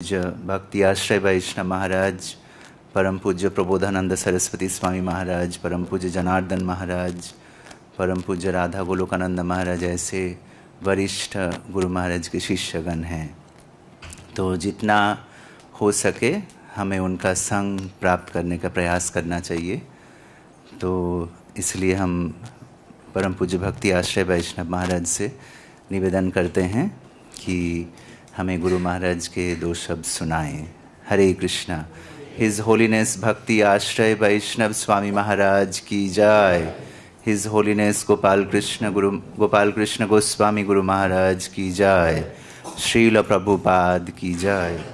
पूज्य भक्ति आश्रय वैष्णव महाराज, परम पूज्य प्रबोधानंद सरस्वती स्वामी महाराज, परम पूज्य जनार्दन महाराज, परम पूज्य राधा गोलोकानंद महाराज ऐसे वरिष्ठ गुरु महाराज के शिष्यगण हैं। तो जितना हो सके हमें उनका संग प्राप्त करने का प्रयास करना चाहिए। तो इसलिए हम परम पूज्य भक्ति आश्रय वैष्णव महाराज से निवेदन करते हैं कि हमें गुरु महाराज के 2 शब्द सुनाएं। हरे कृष्णा। हिज होलीनेस भक्ति आश्रय वैष्णव स्वामी महाराज की जय। हिज होलीनेस गोपाल कृष्ण गोस्वामी गुरु महाराज की जय। श्रील प्रभुपाद की जय।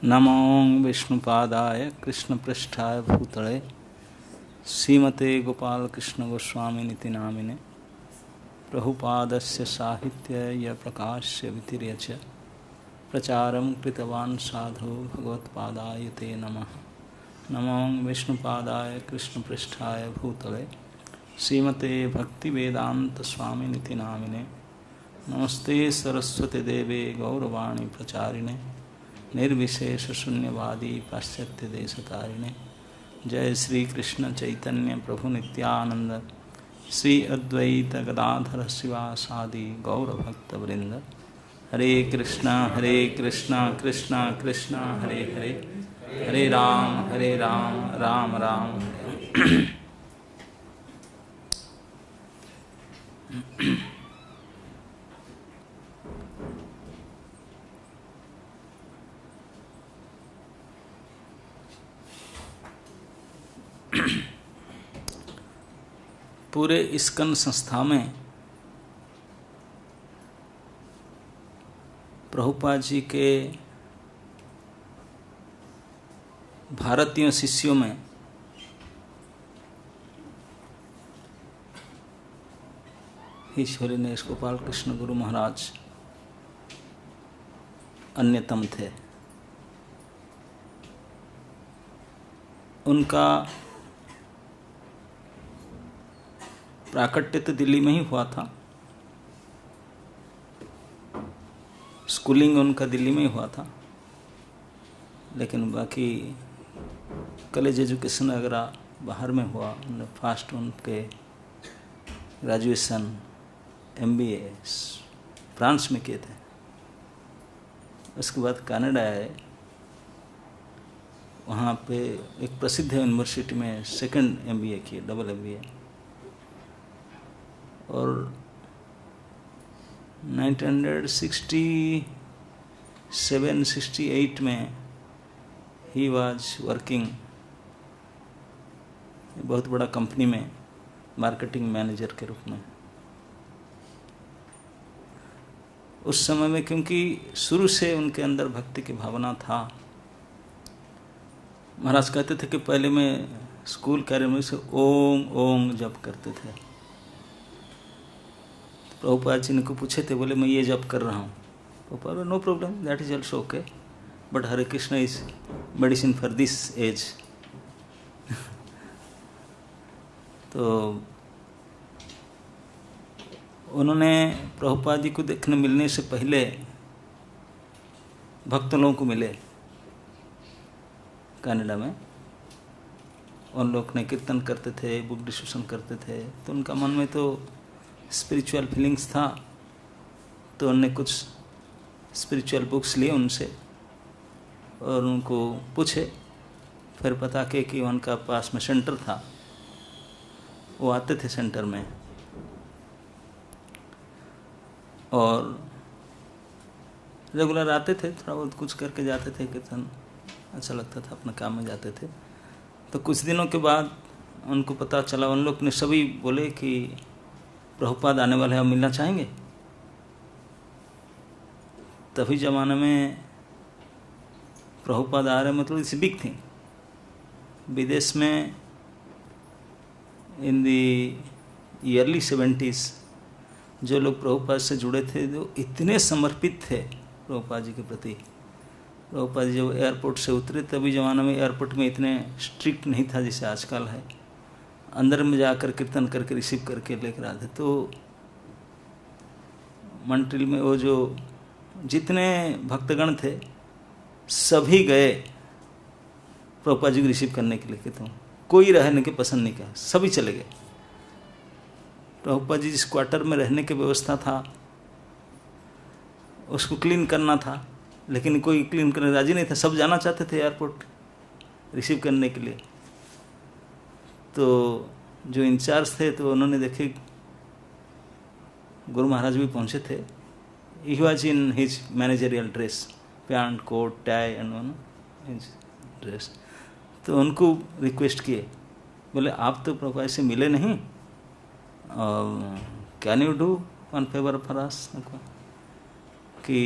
नमो विष्णुपादाय कृष्णपृष्ठाय भूतले श्रीमते गोपाल कृष्ण गोस्वामी निति नामिने प्रभुपादस्य साहित्य प्रकाश्य वितिर्यच प्रचारं कृतवान् साधु भगवत्पादाय ते नमः। नमो विष्णुपादाय कृष्णपृष्ठाय भूतले श्रीमते भक्तिवेदांत स्वामी निति नामिने नमस्ते सरस्वती देवे गौरवाणी प्रचारिणे निर्विशेष शून्यवादी पाश्चात्य देशतारिणे। जय श्री कृष्ण चैतन्य प्रभु नित्यानंद श्री अद्वैत गदाधर शिवासादि गौरभक्त वृंद। हरे कृष्णा कृष्णा कृष्णा हरे हरे, हरे राम राम राम पूरे इस्कन संस्था में प्रभुपाद जी के भारतीय शिष्यों में हिज होलीनेस गोपाल कृष्ण गुरु महाराज अन्यतम थे। उनका प्राकट्य तो दिल्ली में ही हुआ था, स्कूलिंग उनका दिल्ली में ही हुआ था, लेकिन बाकी कॉलेज एजुकेशन वगैरह बाहर में हुआ। उन्होंने फास्ट उनके ग्रेजुएशन MBA फ्रांस में किए थे। उसके बाद कनाडा आए, वहाँ पे एक प्रसिद्ध यूनिवर्सिटी में सेकंड MBA किए, डबल MBA। और 1967-68 में ही वाज वर्किंग बहुत बड़ा कंपनी में मार्केटिंग मैनेजर के रूप में। उस समय में क्योंकि शुरू से उनके अंदर भक्ति की भावना था, महाराज कहते थे कि पहले मैं स्कूल कार्य में से ओम ओम जप करते थे। प्रभुपाद जी ने को पूछे थे, बोले मैं ये जप कर रहा हूँ। Prabhupada no problem, that is also okay, but Hare Krishna is medicine for this age. तो उन्होंने प्रभुपाद जी को देखने मिलने से पहले भक्त लोगों को मिले कनाडा में। उन लोग ने कीर्तन करते थे, बुक डिस्कशन करते थे, तो उनका मन में तो स्पिरिचुअल फीलिंग्स था। तो उन्होंने कुछ स्पिरिचुअल बुक्स लिए उनसे और उनको पूछे। फिर पता के कि उनका पास में सेंटर था, वो आते थे सेंटर में और रेगुलर आते थे, थोड़ा बहुत कुछ करके जाते थे, कीर्तन अच्छा लगता था, अपने काम में जाते थे। तो कुछ दिनों के बाद उनको पता चला, उन लोग ने सभी बोले कि प्रभुपाद आने वाले हैं, हम मिलना चाहेंगे। तभी ज़माने में प्रभुपाद आ रहे मतलब इट्स बिग थिंग। विदेश में इन दी अर्ली 70s जो लोग प्रभुपाद से जुड़े थे जो इतने समर्पित थे प्रभुपाद जी के प्रति। प्रभुपाद जी जब एयरपोर्ट से उतरे, तभी ज़माना में एयरपोर्ट में इतने स्ट्रिक्ट नहीं था जैसे आजकल है। अंदर में जाकर कीर्तन करके रिसीव करके लेकर आते। तो मंट्रिल में वो जो जितने भक्तगण थे सभी गए प्रभुपाद जी को रिसीव करने के लिए। कहता हूँ कोई रहने के पसंद नहीं किया, सभी चले गए। प्रभुपाद जी जिस क्वार्टर में रहने की व्यवस्था था उसको क्लीन करना था, लेकिन कोई क्लीन करने राजी नहीं था। सब जाना चाहते थे एयरपोर्ट रिसीव करने के लिए। तो जो इंचार्ज थे तो उन्होंने देखे गुरु महाराज भी पहुंचे थे। He was in his managerial dress, pant coat tie and his dress. तो उनको रिक्वेस्ट किए, बोले आप तो प्रभुपाद से मिले नहीं, can you do one favour for us, कि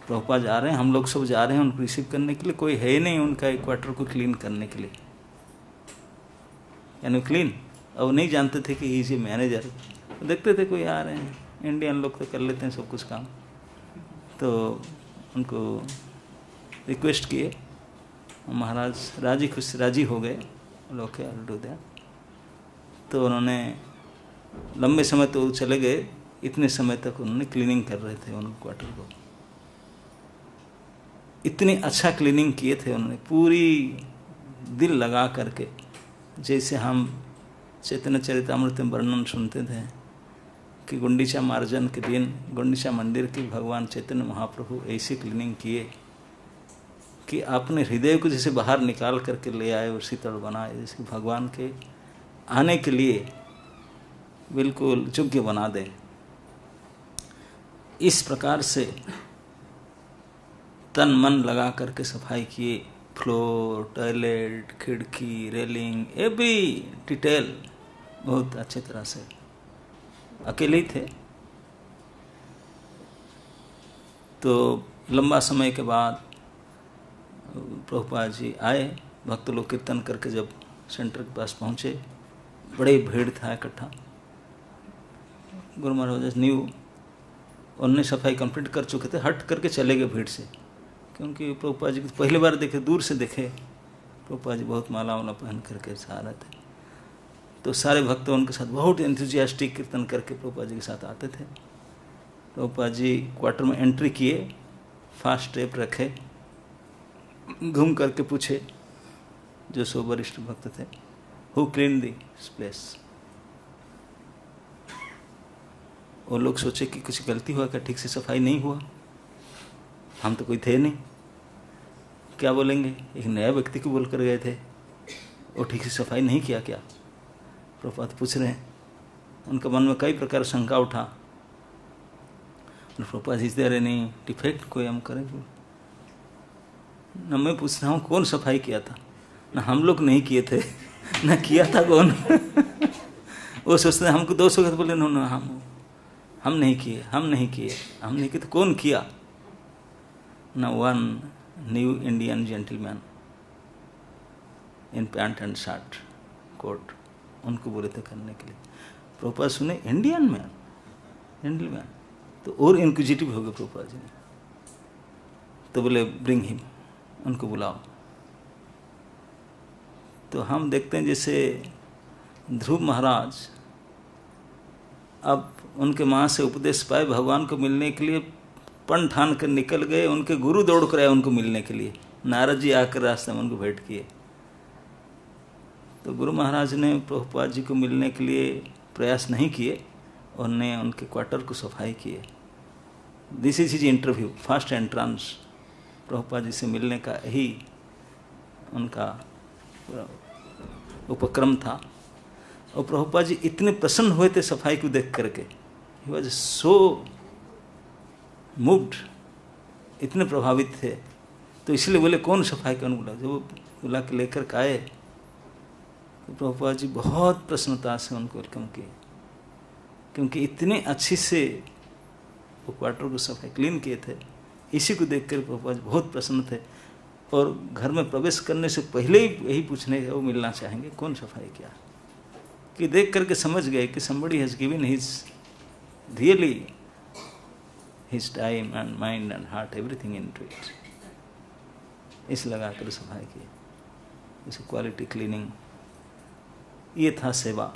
प्रभुपाद जा रहे हैं, हम लोग सब जा रहे हैं उनको रिसीव करने के लिए, कोई है नहीं उनका एक क्वार्टर को क्लीन करने के लिए, यानी क्लीन। अब नहीं जानते थे कि ही इज ए मैनेजर, देखते थे कोई आ रहे हैं, इंडियन लोग तो कर लेते हैं सब कुछ काम। तो उनको रिक्वेस्ट किए, महाराज राजी हो गए, लोग डू दैट। तो उन्होंने लंबे समय तो चले गए, इतने समय तक उन्होंने क्लीनिंग कर रहे थे उन क्वार्टर को। इतनी अच्छा क्लीनिंग किए थे उन्होंने, पूरी दिल लगा करके, जैसे हम चैतन्य चरितामृत में वर्णन सुनते थे कि गुंडीचा मार्जन के दिन गुंडीचा मंदिर की भगवान चैतन्य महाप्रभु ऐसी क्लीनिंग किए कि अपने हृदय को जैसे बाहर निकाल करके ले आए और शीतल बनाए, जैसे भगवान के आने के लिए बिल्कुल योग्य बना दे। इस प्रकार से तन मन लगा करके सफाई किए, फ्लोर, टॉयलेट, खिड़की, रेलिंग, एवरी डिटेल बहुत अच्छे तरह से। अकेले ही थे। तो लंबा समय के बाद प्रभुपाद जी आए, भक्त लोग कीर्तन करके जब सेंटर के पास पहुँचे, बड़े भीड़ था इकट्ठा। गुरु महाराज न्यू, उन्होंने सफाई कंप्लीट कर चुके थे, हट करके चले गए भीड़ से, क्योंकि प्रभुपाद जी को पहली बार देखे, दूर से देखे। प्रभुपाद जी बहुत माला वाला पहन करके आ रहे थे। तो सारे भक्त उनके साथ बहुत एंथुजियास्टिक कीर्तन करके प्रभुपाद जी के साथ आते थे। प्रभुपाद जी क्वार्टर में एंट्री किए, फास्ट स्टेप रखे, घूम करके पूछे जो सो वरिष्ठ भक्त थे, हु क्लीन दिस प्लेस। वो लोग सोचे कि कुछ गलती हुआ क्या, ठीक से सफाई नहीं हुआ, हम तो कोई थे नहीं, क्या बोलेंगे, एक नया व्यक्ति को बोल कर गए थे, वो ठीक से सफाई नहीं किया क्या। प्रभुपाद पूछ रहे हैं, उनके मन में कई प्रकार शंका उठा। Prabhupada is there any defect, कोई हम करें न। मैं पूछ रहा हूँ कौन सफाई किया था, ना हम लोग नहीं किए थे, ना किया था कौन। वो सोचते हैं हमको दोष हो गया, बोले ना हम नहीं किए तो कौन किया। ना one new Indian gentleman in pant and shirt coat, उनको बोले थे करने के लिए। प्रभुपाद सुने इंडियन मैन, जेंटलमैन, तो और इंक्विजिटिव हो गए प्रभुपाद जी ने। तो बोले ब्रिंग हिम, उनको बुलाओ। तो हम देखते हैं जैसे ध्रुव महाराज अब उनके माँ से उपदेश पाए, भगवान को मिलने के लिए पन ठान कर निकल गए, उनके गुरु दौड़ कर आए उनको मिलने के लिए। नारद जी आकर रास्ते में उनको भेंट किए। तो गुरु महाराज ने प्रभुपाद जी को मिलने के लिए प्रयास नहीं किए, उन्होंने उनके क्वार्टर को सफाई किए। This is his interview, first entrance. Prabhupada ji से मिलने का यही उनका उपक्रम था। और प्रभुपाद जी इतने प्रसन्न हुए थे सफाई को देख करके, ही वॉज सो मूव्ड, इतने प्रभावित थे। तो इसलिए बोले कौन सफाई का बुला, जब बुला के लेकर के आए तो प्रभुपाद जी बहुत प्रसन्नता से उनको वेलकम किए, क्योंकि इतने अच्छी से वो क्वार्टर को सफाई क्लीन किए थे। इसी को देख कर प्रभुपाद जी बहुत प्रसन्न थे। और घर में प्रवेश करने से पहले ही यही पूछने वो मिलना चाहेंगे कौन सफाई किया, कि देख करके समझ गए कि somebody has given his really his time and mind and heart, everything into it. इस लगाकर सफाई की, जैसे क्वालिटी क्लीनिंग, ये था सेवा,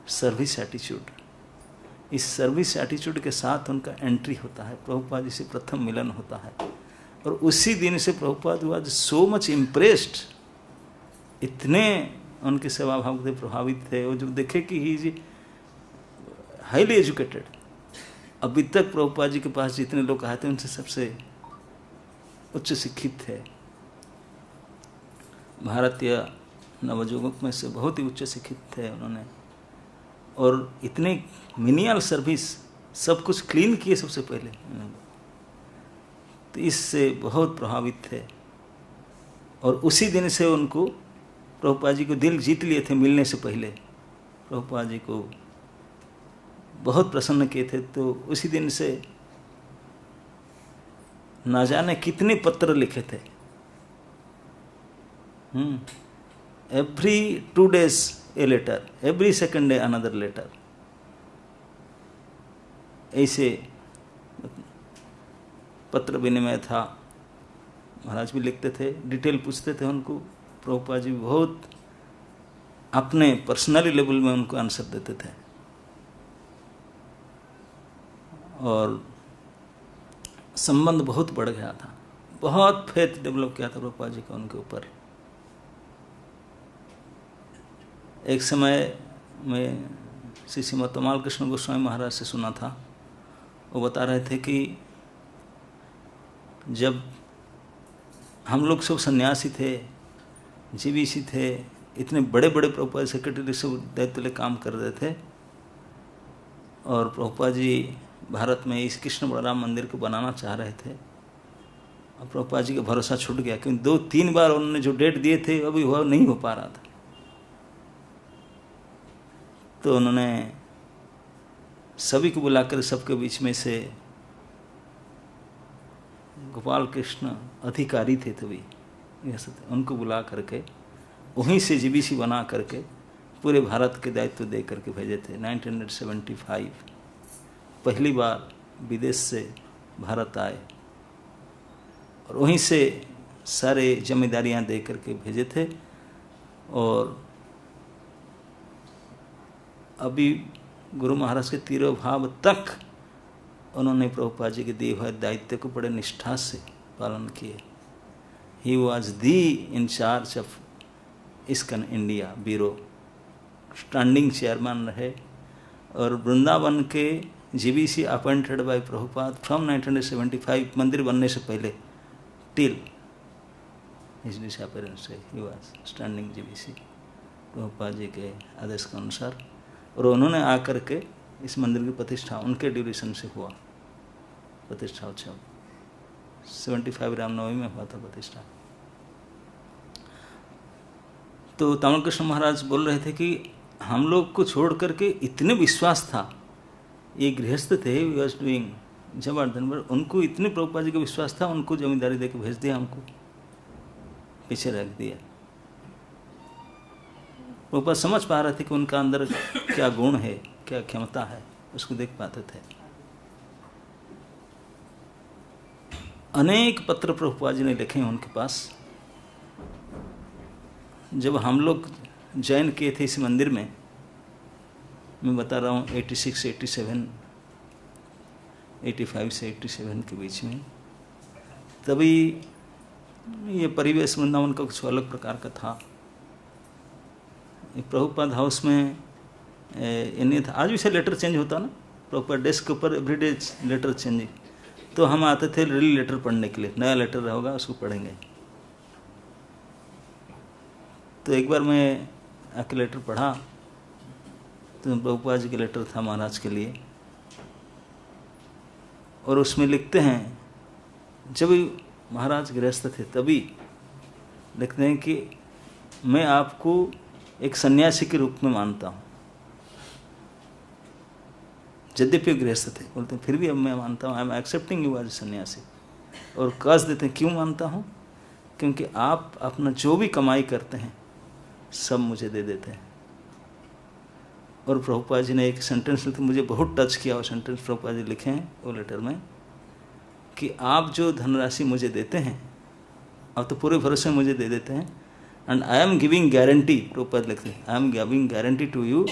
सर्विस एटीट्यूड। इस सर्विस एटीट्यूड के साथ उनका एंट्री होता है, प्रभुपाद जी से प्रथम मिलन होता है। और उसी दिन से Prabhupada was so much impressed, इतने उनके सेवा भाव से प्रभावित थे। वो जब देखे कि ही इज हाईली एजुकेटेड, अभी तक प्रभुपाद जी के पास जितने लोग आए थे उनसे सबसे उच्च शिक्षित थे। भारतीय नवयुवक में से बहुत ही उच्च शिक्षित थे उन्होंने, और इतने मिनिमल सर्विस, सब कुछ क्लीन किए सबसे पहले, तो इससे बहुत प्रभावित थे। और उसी दिन से उनको प्रभुपाद जी को दिल जीत लिए थे। मिलने से पहले प्रभुपाद जी को बहुत प्रसन्न किए थे। तो उसी दिन से ना जाने कितने पत्र लिखे थे। Every 2 days a letter, every second day another letter, ऐसे पत्र विनिमय था। महाराज भी लिखते थे, डिटेल पूछते थे उनको, प्रभुपाद जी बहुत अपने पर्सनली लेवल में उनको आंसर देते थे। और संबंध बहुत बढ़ गया था, बहुत फेथ डेवलप किया था प्रभुपाद जी का उनके ऊपर। एक समय में श्री श्रीमद तमाल कृष्ण गोस्वामी महाराज से सुना था, वो बता रहे थे कि जब हम लोग सब सन्यासी थे, जीवीसी थे, इतने बड़े बड़े प्रभुपाद सेक्रेटरी सब दायित्व ले काम कर रहे थे, और प्रभुपाद जी भारत में इस कृष्ण बलराम मंदिर को बनाना चाह रहे थे। और प्रभुपाद जी का भरोसा छूट गया, क्योंकि 2-3 बार उन्होंने जो डेट दिए थे अभी हुआ नहीं हो पा रहा था। तो उन्होंने सभी को बुलाकर, सबके बीच में से गोपाल कृष्ण अधिकारी थे तभी, उनको बुला करके वहीं से जीबीसी बना करके पूरे भारत के दायित्व दे करके भेजे थे। 1975 पहली बार विदेश से भारत आए, और वहीं से सारे जिम्मेदारियां दे करके भेजे थे। और अभी गुरु महाराज के तिरोभाव तक उन्होंने प्रभुपाद जी के दिए हुए दायित्व को बड़े निष्ठा से पालन किए। He was the in charge of ISKCON India bureau, standing chairman रहे। और वृंदावन के GBC appointed by Prabhupada from 1975, मंदिर बनने से पहले, till his disappearance he was standing GBC Prabhupada ji के आदेश के अनुसार। और उन्होंने आकर के इस मंदिर की प्रतिष्ठा उनके ड्यूरेशन से हुआ, प्रतिष्ठा उत्सव 75 रामनवमी में हुआ था प्रतिष्ठा। तो तमाल कृष्ण महाराज बोल रहे थे कि हम लोग को छोड़ करके इतने विश्वास था, ये गृहस्थ थे, वी वाज डूइंग जबरदस्त, पर उनको इतने प्रभुपाद जी का विश्वास था, उनको जमींदारी देकर भेज दिया, हमको पीछे रख दिया। प्रभुपाद समझ पा रहे थे कि उनका अंदर क्या गुण है, क्या क्षमता है, उसको देख पाते थे। अनेक पत्र प्रभुपाद जी ने लिखे हैं उनके पास। जब हम लोग जॉइन किए थे इस मंदिर में, मैं बता रहा हूँ 86, 87, 85 से 87 के बीच में, तभी ये परिवेश वृंदावन का कुछ अलग प्रकार का था। प्रभुपाद हाउस में ये नहीं था, आज भी से लेटर चेंज होता ना, प्रभुपाद डेस्क के ऊपर एवरीडे लेटर चेंज। तो हम आते थे रियल लेटर पढ़ने के लिए, नया लेटर होगा उसको पढ़ेंगे। तो एक बार मैं आके लेटर पढ़ा, तो प्रभुपाद जी का लेटर था महाराज के लिए, और उसमें लिखते हैं, जब महाराज गृहस्थ थे तभी लिखते हैं कि मैं आपको एक सन्यासी के रूप में मानता हूँ। यद्यपि गृहस्थ थे, बोलते हैं फिर भी अब मैं मानता हूँ, I am accepting you as sannyasi. और कस देते हैं, क्यों मानता हूँ? क्योंकि आप अपना जो भी कमाई करते हैं सब मुझे दे देते हैं। और प्रभुपाद जी ने एक सेंटेंस लिखा, मुझे बहुत टच किया वो सेंटेंस। प्रभुपाद जी लिखे हैं वो लेटर में कि आप जो धनराशि मुझे देते हैं, आप तो पूरे भरोसे मुझे दे देते हैं, and I am giving guarantee, Prabhupada लिखते हैं, I am giving guarantee to you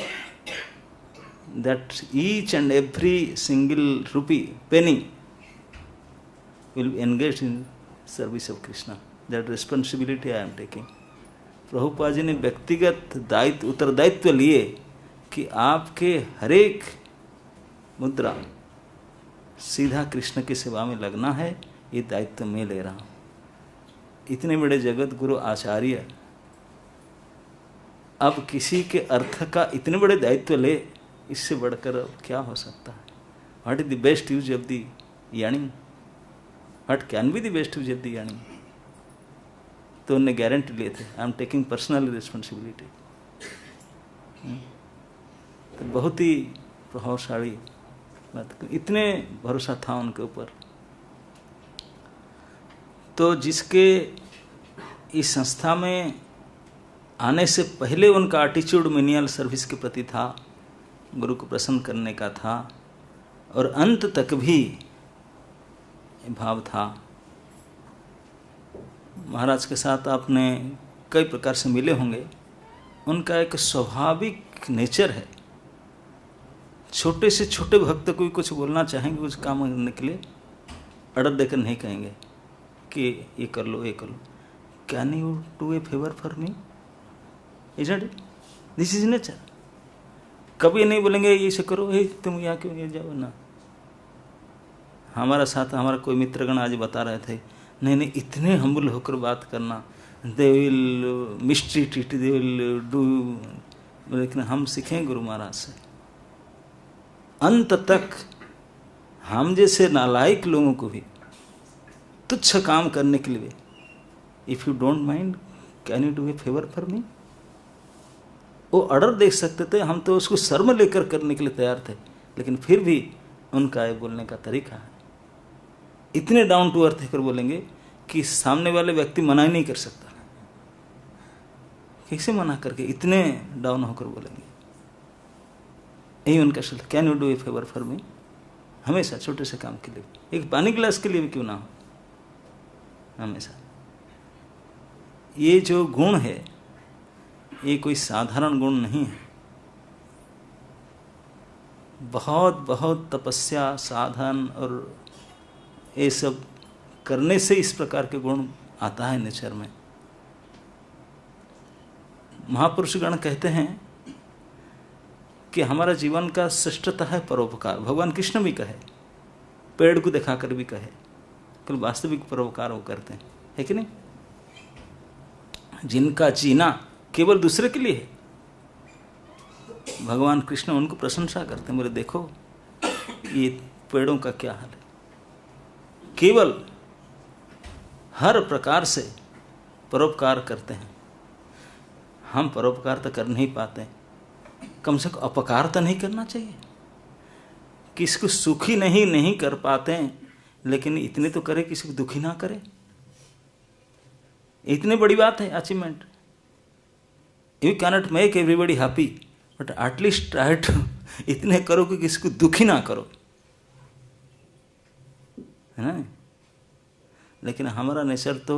that each and every single rupee, penny will be engaged in service of Krishna. That responsibility I am taking. Prabhupada ji ने व्यक्तिगत दायित्व, उत्तरदायित्व लिए कि आपके हरेक मुद्रा सीधा कृष्ण की सेवा में लगना है, ये दायित्व मैं ले रहा हूँ। इतने बड़े जगत गुरु आचार्य अब किसी के अर्थ का इतने बड़े दायित्व ले, इससे बढ़कर क्या हो सकता है? What is the best use of the यानी? What can be the best use of the यानी? तो उन्हें गारंटी लिए थे, I am taking personal responsibility. तो बहुत ही प्रभावशाली बात, इतने भरोसा था उनके ऊपर। तो जिसके इस संस्था में आने से पहले उनका एटीट्यूड मिनियल सर्विस के प्रति था, गुरु को प्रसन्न करने का था, और अंत तक भी भाव था। महाराज के साथ आपने कई प्रकार से मिले होंगे, उनका एक स्वाभाविक नेचर है, छोटे से छोटे भक्त कोई कुछ बोलना चाहेंगे, कुछ काम करने के लिए अड़र देकर नहीं कहेंगे कि ये कर लो, ये कर लो। Can you do a favour for me? Isn't it? This is nature. कभी नहीं बोलेंगे ये से करो, हे तुम यहाँ क्यों नहीं जाओ ना। हमारा साथ हमारा कोई मित्रगण आज बता रहे थे, नहीं नहीं इतने हम्बल होकर बात करना, they will mistreat it, they will do. लेकिन हम सीखें गुरु महाराज से, अंत तक हम जैसे नालायक लोगों को भी तुच्छ काम करने के लिए, if you don't mind can you do a favour for मी, वो ऑर्डर देख सकते थे, हम तो उसको शर्म लेकर करने के लिए तैयार थे, लेकिन फिर भी उनका ये बोलने का तरीका है, इतने डाउन टू अर्थ होकर बोलेंगे कि सामने वाले व्यक्ति मना ही नहीं कर सकता। कैसे मना करके इतने डाउन होकर बोलेंगे? यही उनका शब्द, can you do a favour for मी। हमेशा छोटे से काम के लिए, एक पानी गिलास के लिए भी क्यों ना हो, हमेशा। ये जो गुण है, ये कोई साधारण गुण नहीं है। बहुत बहुत तपस्या, साधन और ये सब करने से इस प्रकार के गुण आता है नेचर में। महापुरुषगण कहते हैं कि हमारा जीवन का श्रेष्ठता है परोपकार। भगवान कृष्ण भी कहे, पेड़ को दिखाकर भी कहे, केवल वास्तविक परोपकार वो करते हैं, है कि नहीं? जिनका जीना केवल दूसरे के लिए है, भगवान कृष्ण उनको प्रशंसा करते हैं, बोले देखो ये पेड़ों का क्या हाल है, केवल हर प्रकार से परोपकार करते हैं। हम परोपकार तो कर नहीं पाते, कम से कम अपकार तो नहीं करना चाहिए। किसी को सुखी नहीं कर पाते हैं, लेकिन इतने तो करे किसी को दुखी ना करे। इतनी बड़ी बात है achievement. You cannot make everybody happy, but at least try to इतने करो कि किसी को दुखी ना करो, है ना? लेकिन हमारा नेचर तो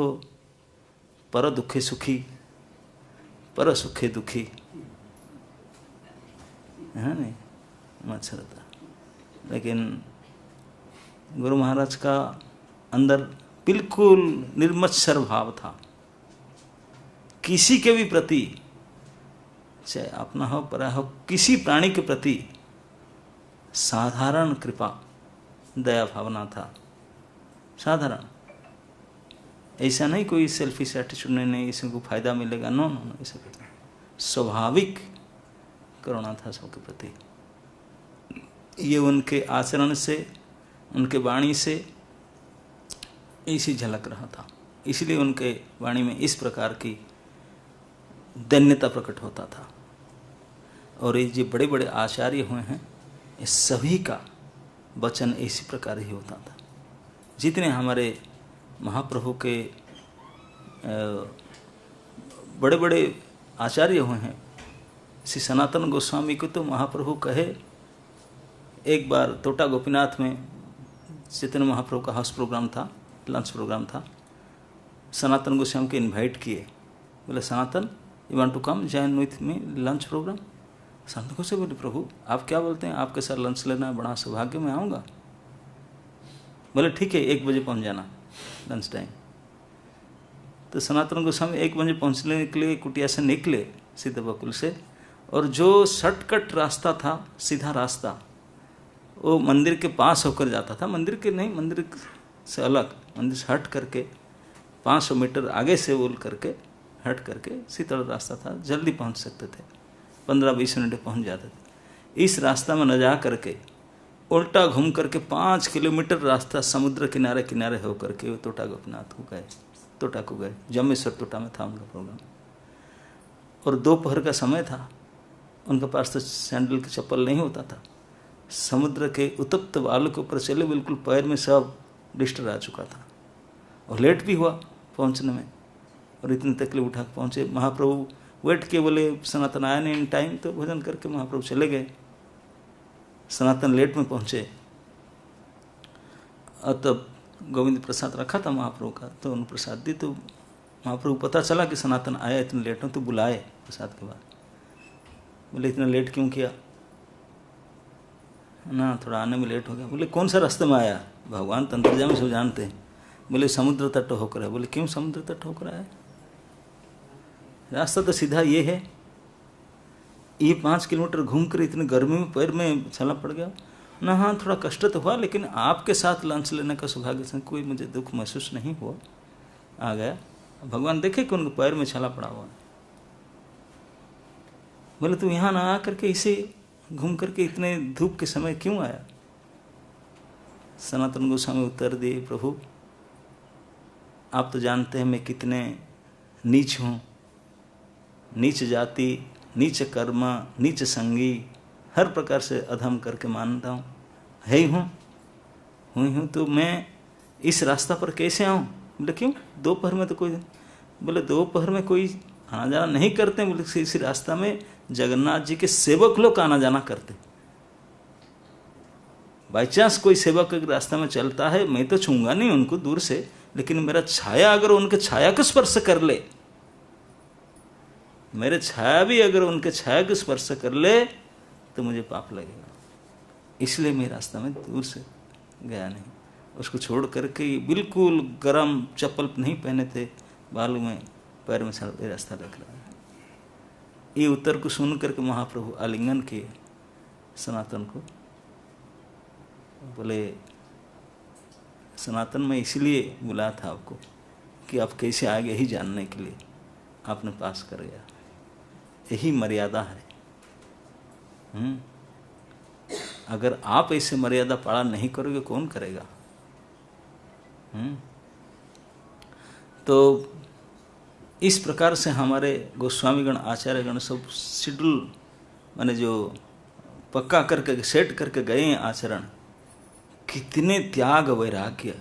पर दुखे सुखी, पर सुखे दुखी, है नहीं? मच्छरता। लेकिन गुरु महाराज का अंदर बिल्कुल निर्मत्सर भाव था, किसी के भी प्रति, चाहे अपना हो परा हो, किसी प्राणी के प्रति साधारण कृपा, दया भावना था, साधारण। ऐसा नहीं कोई सेल्फिश एटीट्यूड, नहीं इसको फायदा मिलेगा, नो नो नो, ऐसा कुछ नहीं। स्वाभाविक करुणा था सबके प्रति। ये उनके आचरण से, उनके वाणी से इसी झलक रहा था। इसलिए उनके वाणी में इस प्रकार की दैन्यता प्रकट होता था। और ये जो बड़े बड़े आचार्य हुए हैं, ये सभी का वचन इसी प्रकार ही होता था। जितने हमारे महाप्रभु के बड़े बड़े आचार्य हुए हैं, श्री सनातन गोस्वामी को तो महाप्रभु कहे, एक बार टोटा गोपीनाथ में चैतन्य महाप्रभु का हाउस प्रोग्राम था, लंच प्रोग्राम था, सनातन गोस्वामी को इनवाइट किए, बोले Sanatan you want to come join with me lunch programme. Sanatan Goswami बोले प्रभु आप क्या बोलते हैं, आपके साथ लंच लेना है बड़ा सौभाग्य, मैं आऊँगा। बोले ठीक है 1 बजे पहुँच जाना लंच टाइम। तो सनातन गोस्वामी 1 बजे पहुँचने के लिए कुटिया से निकले सीता बकुल से, और जो शॉर्टकट रास्ता था, सीधा रास्ता, वो मंदिर के पास होकर जाता था, मंदिर के नहीं, मंदिर से अलग, मंदिर से हट करके 500 मीटर आगे से बोल करके हट करके सीधा रास्ता था, जल्दी पहुंच सकते थे, 15-20 मिनट में पहुंच जाते थे। इस रास्ता में न जा करके उल्टा घूम करके 5 किलोमीटर रास्ता समुद्र किनारे किनारे होकर के टोटा गोपीनाथ को गए, टोटा को गए, जम्बेश्वर टोटा में था उनका प्रोग्राम। और दोपहर का समय था, उनके पास तो सैंडल की चप्पल नहीं होता था, समुद्र के उत्तप्त बालू के ऊपर चले, बिल्कुल पैर में सब डिस्टर आ चुका था, और लेट भी हुआ पहुंचने में, और इतनी तकलीफ उठा के पहुंचे। महाप्रभु वेट किए, बोले सनातन आया नहीं इन टाइम, तो भोजन करके महाप्रभु चले गए। सनातन लेट में पहुंचे, और तब गोविंद प्रसाद रखा था महाप्रभु का, तो उन्होंने प्रसाद दी। तो महाप्रभु पता चला कि सनातन आया इतने लेट में, तो बुलाए प्रसाद के बाद, बोले इतना लेट क्यों किया ना, थोड़ा आने में लेट हो गया। बोले कौन सा रास्ते में आया, भगवान तंत्रजामी सब जानते हैं। बोले समुद्र तट होकर है। बोले क्यों समुद्र तट होकर आया, रास्ता तो सीधा ये है, ये 5 किलोमीटर घूम कर इतनी गर्मी में पैर में छाला पड़ गया ना। हाँ थोड़ा कष्ट तो हुआ, लेकिन आपके साथ लंच लेने का सौभाग्य से कोई मुझे दुख महसूस नहीं हुआ, आ गया। भगवान देखे कि उनके पैर में छाला पड़ा हुआ है। बोले तू यहाँ ना आ करके इसे घूम करके इतने धूप के समय क्यों आया। सनातन गोस्वामी उत्तर दिए, प्रभु आप तो जानते हैं मैं कितने नीच हूँ, नीच जाति, नीच कर्म, नीच संगी, हर प्रकार से अधम करके मानता हूँ, है ही हूँ, तो मैं इस रास्ता पर कैसे आऊँ। बोले क्यों, दोपहर में तो कोई, बोले दोपहर में कोई आना जाना नहीं करते। बोले इस रास्ता में जगन्नाथ जी के सेवक लोग आना जाना करते, बाई चांस कोई सेवक रास्ता में चलता है, मैं तो छूंगा नहीं उनको दूर से, लेकिन मेरा छाया अगर उनके छाया को स्पर्श कर ले, मेरे छाया भी अगर उनके छाया को स्पर्श कर ले तो मुझे पाप लगेगा। इसलिए मैं रास्ता में दूर से गया नहीं। उसको छोड़ करके बिल्कुल गरम चप्पल नहीं पहने थे, बालू में पैर में सड़ रास्ता रख रहा है। ये उत्तर को सुन करके महाप्रभु आलिंगन किए सनातन को। बोले सनातन में इसलिए बुलाया था आपको कि आप कैसे आगे ही जानने के लिए आपने पास कर गया, यही मर्यादा है। अगर आप ऐसे मर्यादा पालन नहीं करोगे कौन करेगा। तो इस प्रकार से हमारे गोस्वामीगण आचार्यगण सब शेड्यूल माने जो पक्का करके सेट करके गए हैं आचरण, कितने त्याग वैराग्य।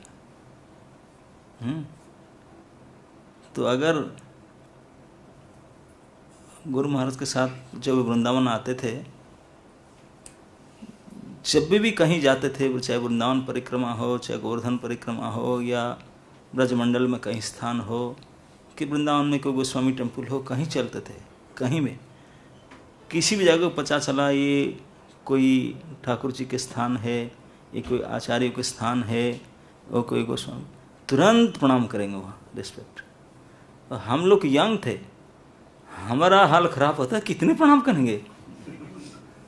तो अगर गुरु महाराज के साथ जब वृंदावन आते थे, जब भी कहीं जाते थे, चाहे वृंदावन परिक्रमा हो, चाहे गोवर्धन परिक्रमा हो, या ब्रजमंडल में कहीं स्थान हो, कि वृंदावन में कोई गोस्वामी टेम्पल हो, कहीं चलते थे, कहीं में किसी भी जगह पता चला ये कोई ठाकुर जी के स्थान है, ये कोई आचार्य के स्थान है, वो कोई गोस्वामी, तुरंत प्रणाम करेंगे वहाँ, रिस्पेक्ट। और हम लोग यंग थे, हमारा हाल खराब होता है, कितने प्रणाम करेंगे,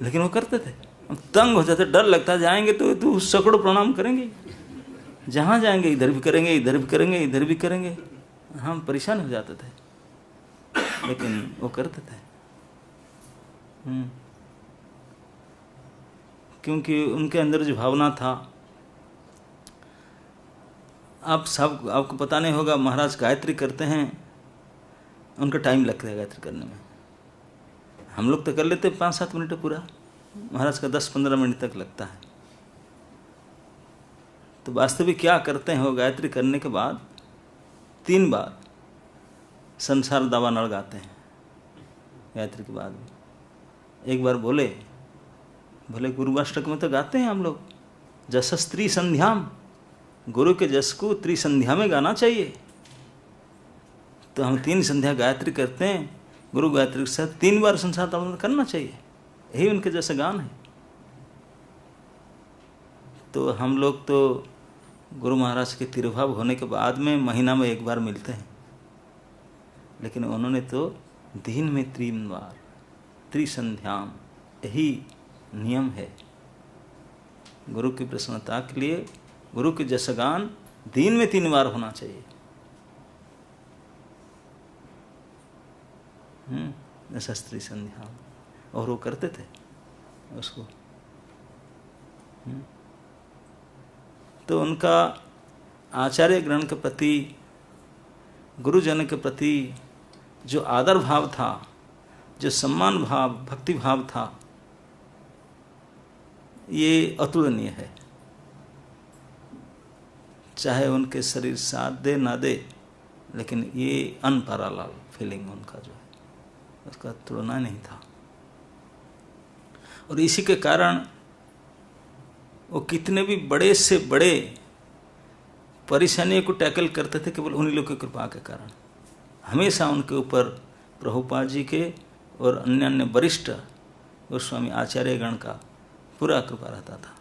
लेकिन वो करते थे। हम तंग हो जाते, डर लगता, जाएंगे तो सैकड़ों प्रणाम करेंगे, जहाँ जाएंगे इधर भी करेंगे, इधर भी करेंगे, इधर भी करेंगे, हम परेशान हो जाते थे, लेकिन वो करते थे। क्योंकि उनके अंदर जो भावना था, आप सब आपको पता नहीं होगा, महाराज गायत्री करते हैं, उनका टाइम लगता है गायत्री करने में। हम लोग तो कर लेते 5-7 मिनट पूरा, महाराज का 10-15 मिनट तक लगता है। तो वास्तविक क्या करते हैं, वो गायत्री करने के बाद 3 बार संसार दावा नड़ गाते हैं गायत्री के बाद। एक बार बोले, भले गुरुवाष्टक में तो गाते हैं हम लोग, जसस त्रिसंध्याम, गुरु के जस को त्रिसंध्या में गाना चाहिए। तो हम 3 संध्या गायत्री करते हैं, गुरु गायत्री के साथ 3 बार संसार तांडव करना चाहिए, यही उनके जैसे गान है। तो हम लोग तो गुरु महाराज के तिरुभाव होने के बाद में महीना में 1 बार मिलते हैं, लेकिन उन्होंने तो दिन में 3 बार त्रिसंध्याम, यही नियम है। गुरु की प्रसन्नता के लिए गुरु के जैसा गान दिन में 3 बार होना चाहिए। जैसा त्रिसंध्याम, और वो करते थे उसको। तो उनका आचार्य ग्रहण के प्रति, गुरुजन के प्रति जो आदर भाव था, जो सम्मान भाव, भक्ति भाव था, ये अतुलनीय है। चाहे उनके शरीर साथ दे ना दे, लेकिन ये अनपैरेलल फीलिंग उनका जो है, उसका तुलना नहीं था। और इसी के कारण वो कितने भी बड़े से बड़े परेशानियों को टैकल करते थे केवल उन्हीं लोगों की कृपा के कारण। हमेशा उनके ऊपर प्रभुपाद जी के और अन्य अन्य वरिष्ठ गोस्वामी आचार्यगण का पूरा कृपा रहता था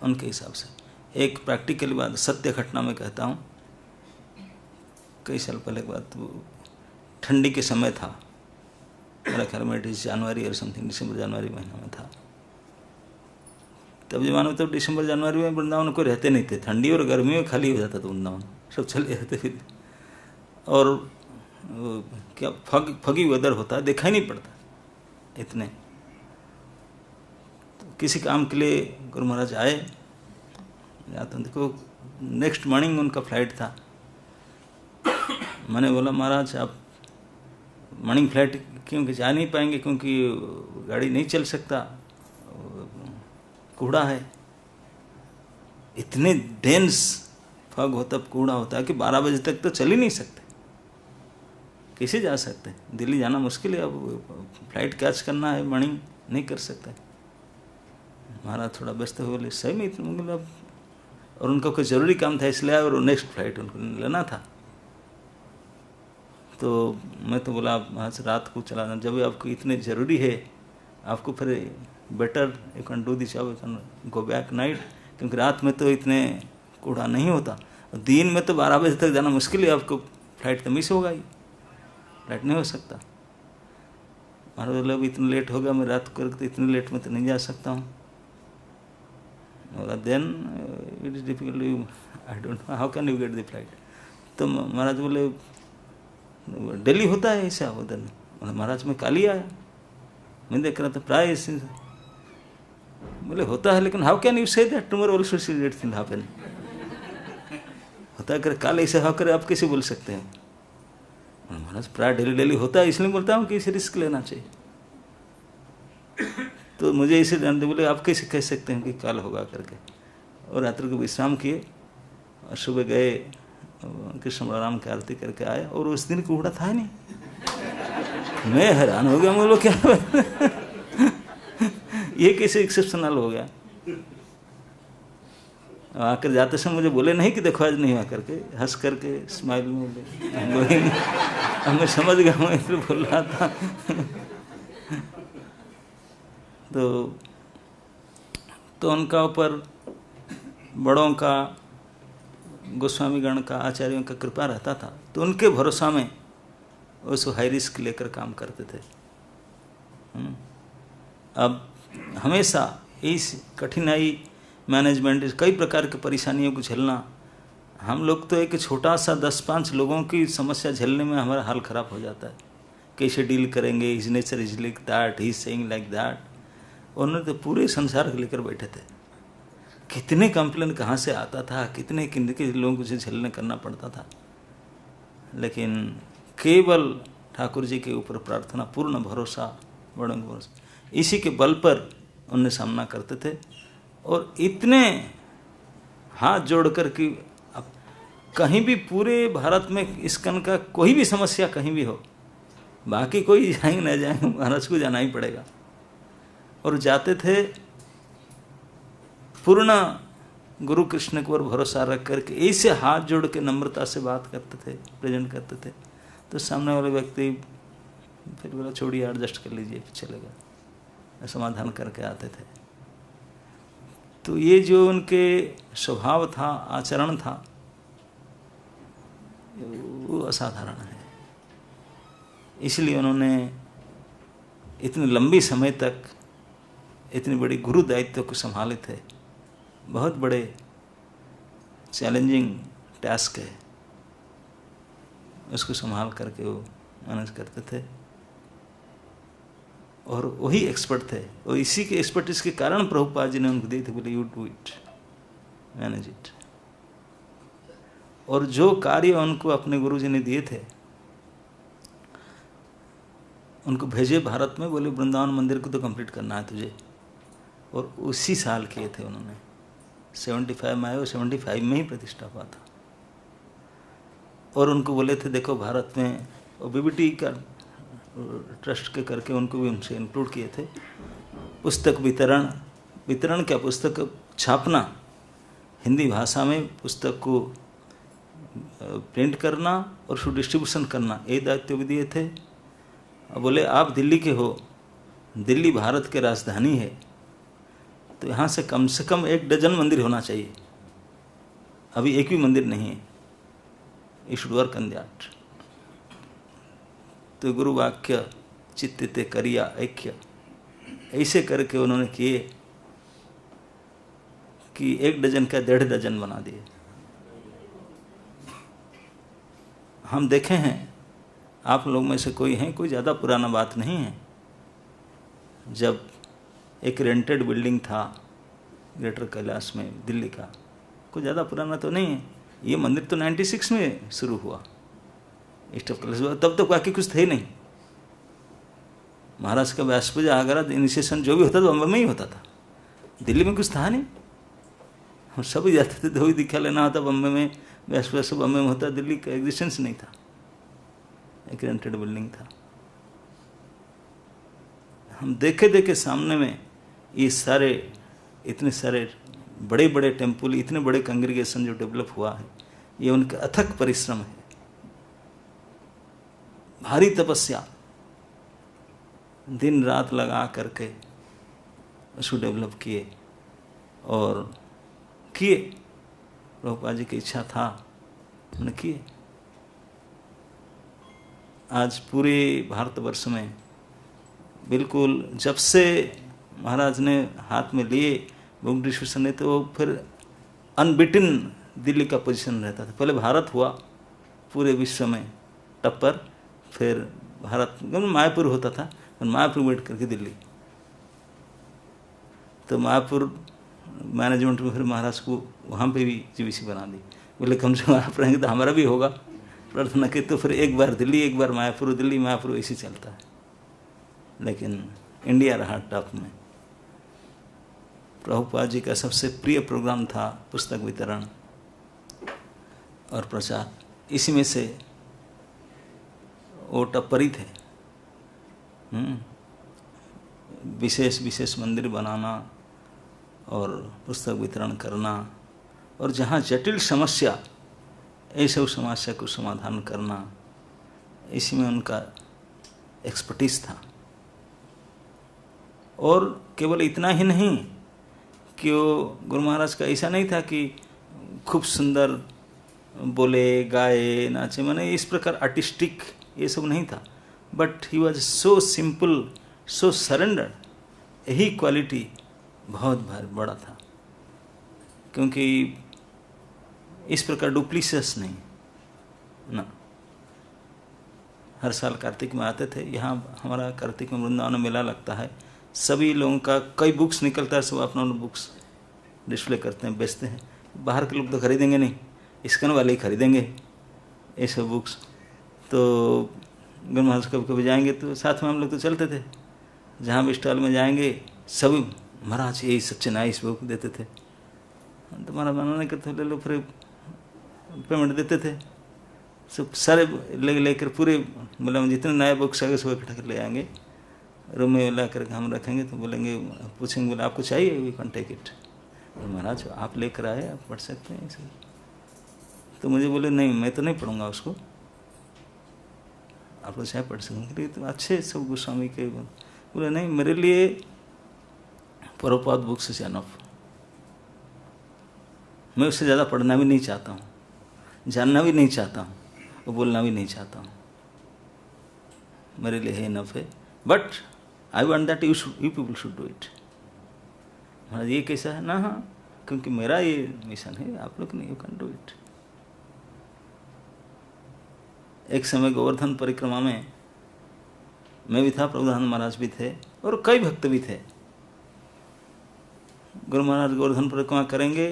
उनके हिसाब से। एक प्रैक्टिकल बात सत्य घटना में कहता हूँ, कई साल पहले की बात, ठंडी के समय था, मेरा ख्याल में जनवरी और समथिंग, दिसंबर जनवरी महीना में था। तब जमाने में तो दिसंबर जनवरी में वृंदावन कोई रहते नहीं थे, ठंडी और गर्मी में खाली हो जाता था वृंदावन, सब चले जाते फिर। और क्या फगी वेदर होता है, देखा ही नहीं पड़ता इतने। तो किसी काम के लिए गुरु महाराज आए, या तो देखो नेक्स्ट मॉर्निंग उनका फ्लाइट था। मैंने बोला महाराज आप मॉर्निंग फ्लाइट क्योंकि जा नहीं पाएंगे, क्योंकि गाड़ी नहीं चल सकता, कूड़ा है, इतने डेंस फग होता, कूड़ा होता है कि 12 बजे तक तो चल ही नहीं सकते, कैसे जा सकते? दिल्ली जाना मुश्किल है, अब फ्लाइट कैच करना है, मॉर्निंग नहीं कर सकते। महाराज थोड़ा व्यस्त हो बोले सही में इतना, मतलब, और उनका कोई ज़रूरी काम था इसलिए, और नेक्स्ट फ्लाइट उनको लेना था। तो मैं तो बोला वहाँ से रात को चलाना, जब आपको इतने ज़रूरी है, आपको फिर better you can do this job, you can go back night, क्योंकि रात में तो इतने कूड़ा नहीं होता, दिन में तो 12 बजे तक जाना मुश्किल है, आपको फ्लाइट तो मिस होगा ही, फ्लाइट नहीं हो सकता। महाराज बोले अब इतना लेट हो गया, मैं रात को करके इतने लेट में तो नहीं जा सकता हूँ। Then it is difficult, I don't know how can you get the flight. तो महाराज बोले दिल्ली होता है ऐसा उधर। महाराज मैं कल ही आया, मैं देख रहा था प्राय ऐसे। बोले होता है, लेकिन how can you say that tomorrow also it thing happen. होता है कर कल ऐसे हाउ करे, आप कैसे बोल सकते हैं? महाराज प्राय डेली होता है, इसलिए बोलता हूँ कि इसे रिस्क लेना चाहिए। तो मुझे इसे जानते, बोले आप कैसे कह सकते हैं कि कल होगा करके। और रात्रि को विश्राम किए और सुबह गए, कृष्ण बलराम की आरती करके आए, और उस दिन कूड़ा था ही नहीं। मैं हैरान हो गया, बोलो क्या ये कैसे एक्सेप्शनल हो गया। आकर जाते समय मुझे बोले नहीं कि देखो आज नहीं हुआ करके, हंस करके स्माइल में बोले, मैं समझ गया, मैं फिर बोल रहा था। तो उनका ऊपर बड़ों का, गोस्वामीगण का, आचार्यों का कृपा रहता था, तो उनके भरोसा में उसको हाई रिस्क लेकर काम करते थे। अब हमेशा इस कठिनाई मैनेजमेंट, कई प्रकार की परेशानियों को झेलना, हम लोग तो एक छोटा सा 10-5 लोगों की समस्या झेलने में हमारा हाल खराब हो जाता है। कैसे डील करेंगे, his nature is like that, he is saying like that. उन्होंने तो पूरे संसार को लेकर बैठे थे। कितने कंप्लेन कहाँ से आता था, कितने कितने लोगों को झेलने करना पड़ता था, लेकिन केवल ठाकुर जी के ऊपर प्रार्थना, पूर्ण भरोसा, बड़ों का भरोसा, इसी के बल पर उन्हें सामना करते थे। और इतने हाथ जोड़कर कि कहीं भी पूरे भारत में इस्कन का कोई भी समस्या कहीं भी हो, बाकी कोई जाएंगे न जाएंगे, महाराज को जाना ही पड़ेगा। और जाते थे पूर्ण गुरु कृष्ण के ऊपर भरोसा रख करके, ऐसे हाथ जोड़ के नम्रता से बात करते थे, प्रेजेंट करते थे। तो सामने वाले व्यक्ति फिर बोला छोड़िए, एडजस्ट कर लीजिए, चलेगा, समाधान करके आते थे। तो ये जो उनके स्वभाव था, आचरण था, वो असाधारण है। इसलिए उन्होंने इतने लंबी समय तक इतनी बड़ी गुरु दायित्व को संभाले थे। बहुत बड़े चैलेंजिंग टास्क है, उसको संभाल करके वो मैनेज करते थे। और वही एक्सपर्ट थे, और इसी के एक्सपर्टीज के कारण प्रभुपाद जी ने उनको दिए थे, बोले you do it, manage it. और जो कार्य उनको अपने गुरु जी ने दिए थे, उनको भेजे भारत में, बोले वृंदावन मंदिर को तो कंप्लीट करना है तुझे। और उसी साल किए थे उन्होंने, 75 में आए और 75 में ही प्रतिष्ठा हुआ था। और उनको बोले थे देखो भारत में, और बीबीटी का ट्रस्ट के करके उनको भी उनसे इंक्लूड किए थे। पुस्तक वितरण क्या, पुस्तक छापना, हिंदी भाषा में पुस्तक को प्रिंट करना और उसको डिस्ट्रीब्यूशन करना, ये दायित्व भी दिए थे। और बोले आप दिल्ली के हो, दिल्ली भारत की राजधानी है, तो यहाँ से कम 1 डजन मंदिर होना चाहिए। अभी एक भी मंदिर नहीं है, you should work on that. तो गुरु वाक्य चित्ते करिया ऐक्य, ऐसे करके उन्होंने किए कि 1 डजन का 1.5 डजन बना दिए। हम देखे हैं, आप लोग में से कोई हैं, कोई ज़्यादा पुराना बात नहीं है, जब एक रेंटेड बिल्डिंग था ग्रेटर कैलाश में दिल्ली का, कोई ज़्यादा पुराना तो नहीं है। ये मंदिर तो 96 में शुरू हुआ, ईस्ट ऑफ कैलाश, तब तो बाकी कुछ थे नहीं। महाराज का व्यास पूजा आगरा इनिशिएशन जो भी होता था बम्बई में ही होता था, दिल्ली में कुछ था नहीं। हम सभी जाते थे, दो ही दीक्षा लेना होता बम्बई में, व्यास पूजा सब बम्बई में होता, दिल्ली का एग्जिस्टेंस नहीं था, एक रेंटेड बिल्डिंग था। हम देखे सामने में ये सारे, इतने सारे बड़े बड़े टेम्पल, इतने बड़े कंग्रीगेशन जो डेवलप हुआ है, ये उनका अथक परिश्रम है, भारी तपस्या, दिन रात लगा करके उसको डेवलप किए और किए। प्रभुपाद जी की इच्छा था, उन्होंने किए। आज पूरे भारतवर्ष में बिल्कुल जब से महाराज ने हाथ में लिए बुक डिस्ट्रीब्यूशन ने, तो फिर अनबिटन दिल्ली का पोजीशन रहता था। पहले भारत हुआ पूरे विश्व में टप्पर, फिर भारत मायापुर होता था, और मायापुर वेट करके दिल्ली। तो मायापुर मैनेजमेंट में फिर महाराज को वहाँ पे भी जीवीसी बना दी, बोले कम से कम आप रहेंगे तो हमारा भी होगा। प्रार्थना की तो फिर एक बार दिल्ली, एक बार मायापुर, दिल्ली मायापुर ऐसे चलता है। लेकिन इंडिया रहा टॉप में। प्रभुपाद जी का सबसे प्रिय प्रोग्राम था पुस्तक वितरण और प्रचार, इसी में से वो टप्पर ही थे। विशेष विशेष मंदिर बनाना और पुस्तक वितरण करना, और जहाँ जटिल समस्या, ऐसे उस समस्या को समाधान करना, इसी में उनका एक्सपर्टीज था। और केवल इतना ही नहीं कि वो गुरु महाराज का ऐसा नहीं था कि खूब सुंदर बोले, गाए, नाचे, माने इस प्रकार आर्टिस्टिक ये सब नहीं था, but he was so simple, so surrender. यही क्वालिटी बहुत बड़ा था, क्योंकि इस प्रकार डुप्लीसियस नहीं ना। हर साल कार्तिक में आते थे, यहाँ हमारा कार्तिक में वृंदावन में मेला लगता है, सभी लोगों का कई बुक्स निकलता है, सब अपना बुक्स डिस्प्ले करते हैं, बेचते हैं। बाहर के लोग तो खरीदेंगे नहीं, इस्कन वाले ही खरीदेंगे ये सब बुक्स। तो गुरु महाराज कभी कभी जाएंगे तो साथ में हम लोग तो चलते थे, जहाँ भी स्टॉल में जाएंगे सभी महाराज यही सच्चे नाइस बुक देते थे। तो हमारा मना नहीं करते, ले लो, फिर पेमेंट देते थे। सब सारे लेकर पूरे, बोले हम जितने नए बुक्स आगे सब इकट्ठा कर ले आएंगे, रूम में ला करके हम रखेंगे, तो बोलेंगे, पूछेंगे, बोले आपको चाहिए, वी कैन टेक इट। महाराज आप लेकर आए, आप पढ़ सकते हैं इसे। तो मुझे बोले नहीं, मैं तो नहीं पढ़ूंगा उसको, आप लोग चाहे पढ़ सकेंगे। तो अच्छे सब गोस्वामी के बोले नहीं, मेरे लिए प्रभुपाद बुक्स इज एनफ, मैं उससे ज़्यादा पढ़ना भी नहीं चाहता हूँ, जानना भी नहीं चाहता हूँ, और बोलना भी नहीं चाहता हूँ, मेरे लिए है इनफ है। But I want that you people should do it. महाराज ये कैसा है ना? हाँ, क्योंकि मेरा ये मिशन है, आप लोग नहीं, यू कैन डू इट। एक समय गोवर्धन परिक्रमा में मैं भी था, प्रभुदानंद महाराज भी थे, और कई भक्त भी थे। गुरु महाराज गोवर्धन परिक्रमा करेंगे,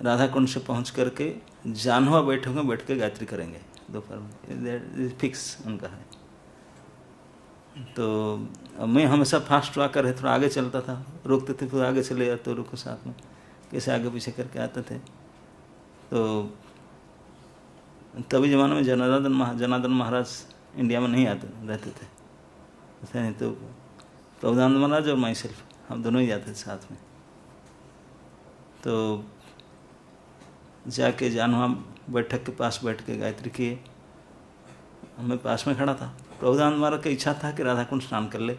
राधा कुंड से पहुंच करके जानवा बैठक में बैठ के गायत्री करेंगे दोपहर में, फिक्स उनका है। तो मैं हमेशा फास्ट वॉकर है, थोड़ा आगे चलता था, रोकते थे फिर आगे चले जाते, रुको साथ में, कैसे आगे पीछे करके आते थे। तो तभी ज़माने में जनार्दन महाराज इंडिया में नहीं आते रहते थे, ऐसा नहीं। तो प्रभुदानंद महाराज और माई सेल्फ, हम दोनों ही जाते थे साथ में। तो जाके जानवा बैठक के पास बैठ के गायत्री किए, मैं पास में खड़ा था। प्रभुदानंद महाराज की इच्छा था कि राधा कुंड स्नान कर ले,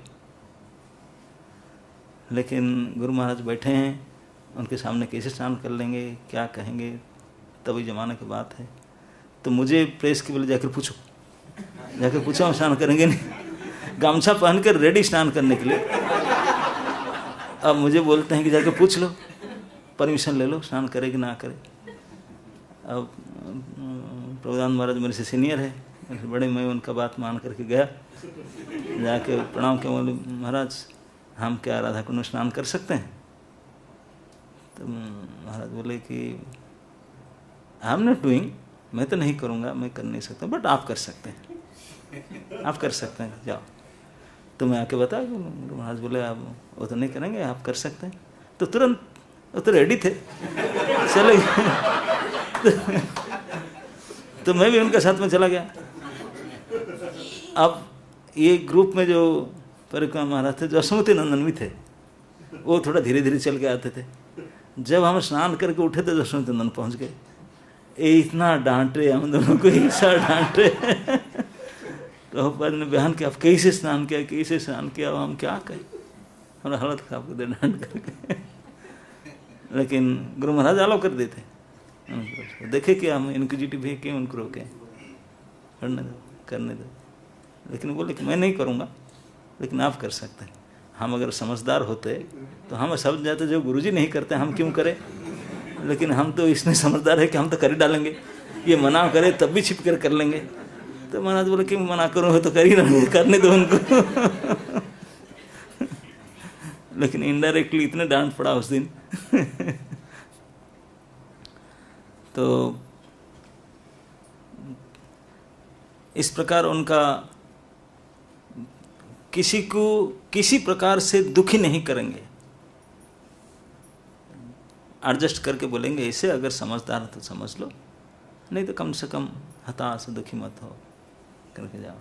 लेकिन गुरु महाराज बैठे हैं, उनके सामने कैसे स्नान कर लेंगे, क्या कहेंगे, तभी जमाने की बात है। तो मुझे प्रेस की बोले जाकर पूछो, जाकर पूछो, हम स्नान करेंगे नहीं, गामछा पहनकर रेडी स्नान करने के लिए। अब मुझे बोलते हैं कि जाकर पूछ लो, परमिशन ले लो, स्नान करे कि ना करे। अब प्रभुदानंद महाराज मेरे से सीनियर है, बड़े, मैं उनका बात मान करके गया, जाके प्रणाम किया, बोले महाराज हम क्या राधा कुंड में स्नान कर सकते हैं? तो महाराज बोले कि आई एम नॉट डूइंग, मैं तो नहीं करूँगा, मैं कर नहीं सकता, बट आप कर सकते हैं, आप कर सकते हैं, जाओ। तो मैं आके बता, महाराज बोले आप वो तो नहीं करेंगे, आप कर सकते हैं। तो तुरंत वो तो रेडी थे, चले गए। तो मैं भी उनके साथ में चला गया। अब ये ग्रुप में जो परिक्रमा महाराज थे, जो असुमति नंदन भी थे, वो थोड़ा धीरे धीरे चल के आते थे। जब हम स्नान करके उठे तो असुमति नंदन पहुंच गए, इतना डांटे हम दोनों को, ऐसा डांटे। तो पद ने बयान किया, आप कैसे स्नान किया, कैसे स्नान किया, हम क्या कहें, हमारा हालत खराब कर दे डांट करके। लेकिन गुरु महाराज अलाउ कर देते, देखे कि हम इनक्विजिटिव है, क्यों उनको रोके, करने दो। लेकिन बोले कि मैं नहीं करूँगा, लेकिन आप कर सकते हैं। हम अगर समझदार होते तो हम समझ जाते, जो गुरुजी नहीं करते हम क्यों करें। लेकिन हम तो इसमें समझदार है कि हम तो कर ही डालेंगे, ये मना करे तब भी छिप कर लेंगे। तो महाराज बोले कि मना करूँ तो कर ही ना, करने दो उनको। लेकिन इनडायरेक्टली इतने डांट पड़ा उस दिन। तो इस प्रकार उनका किसी को किसी प्रकार से दुखी नहीं करेंगे, एडजस्ट करके बोलेंगे ऐसे, अगर समझदार हो तो समझ लो, नहीं तो कम से कम हताश दुखी मत हो, करके जाओ,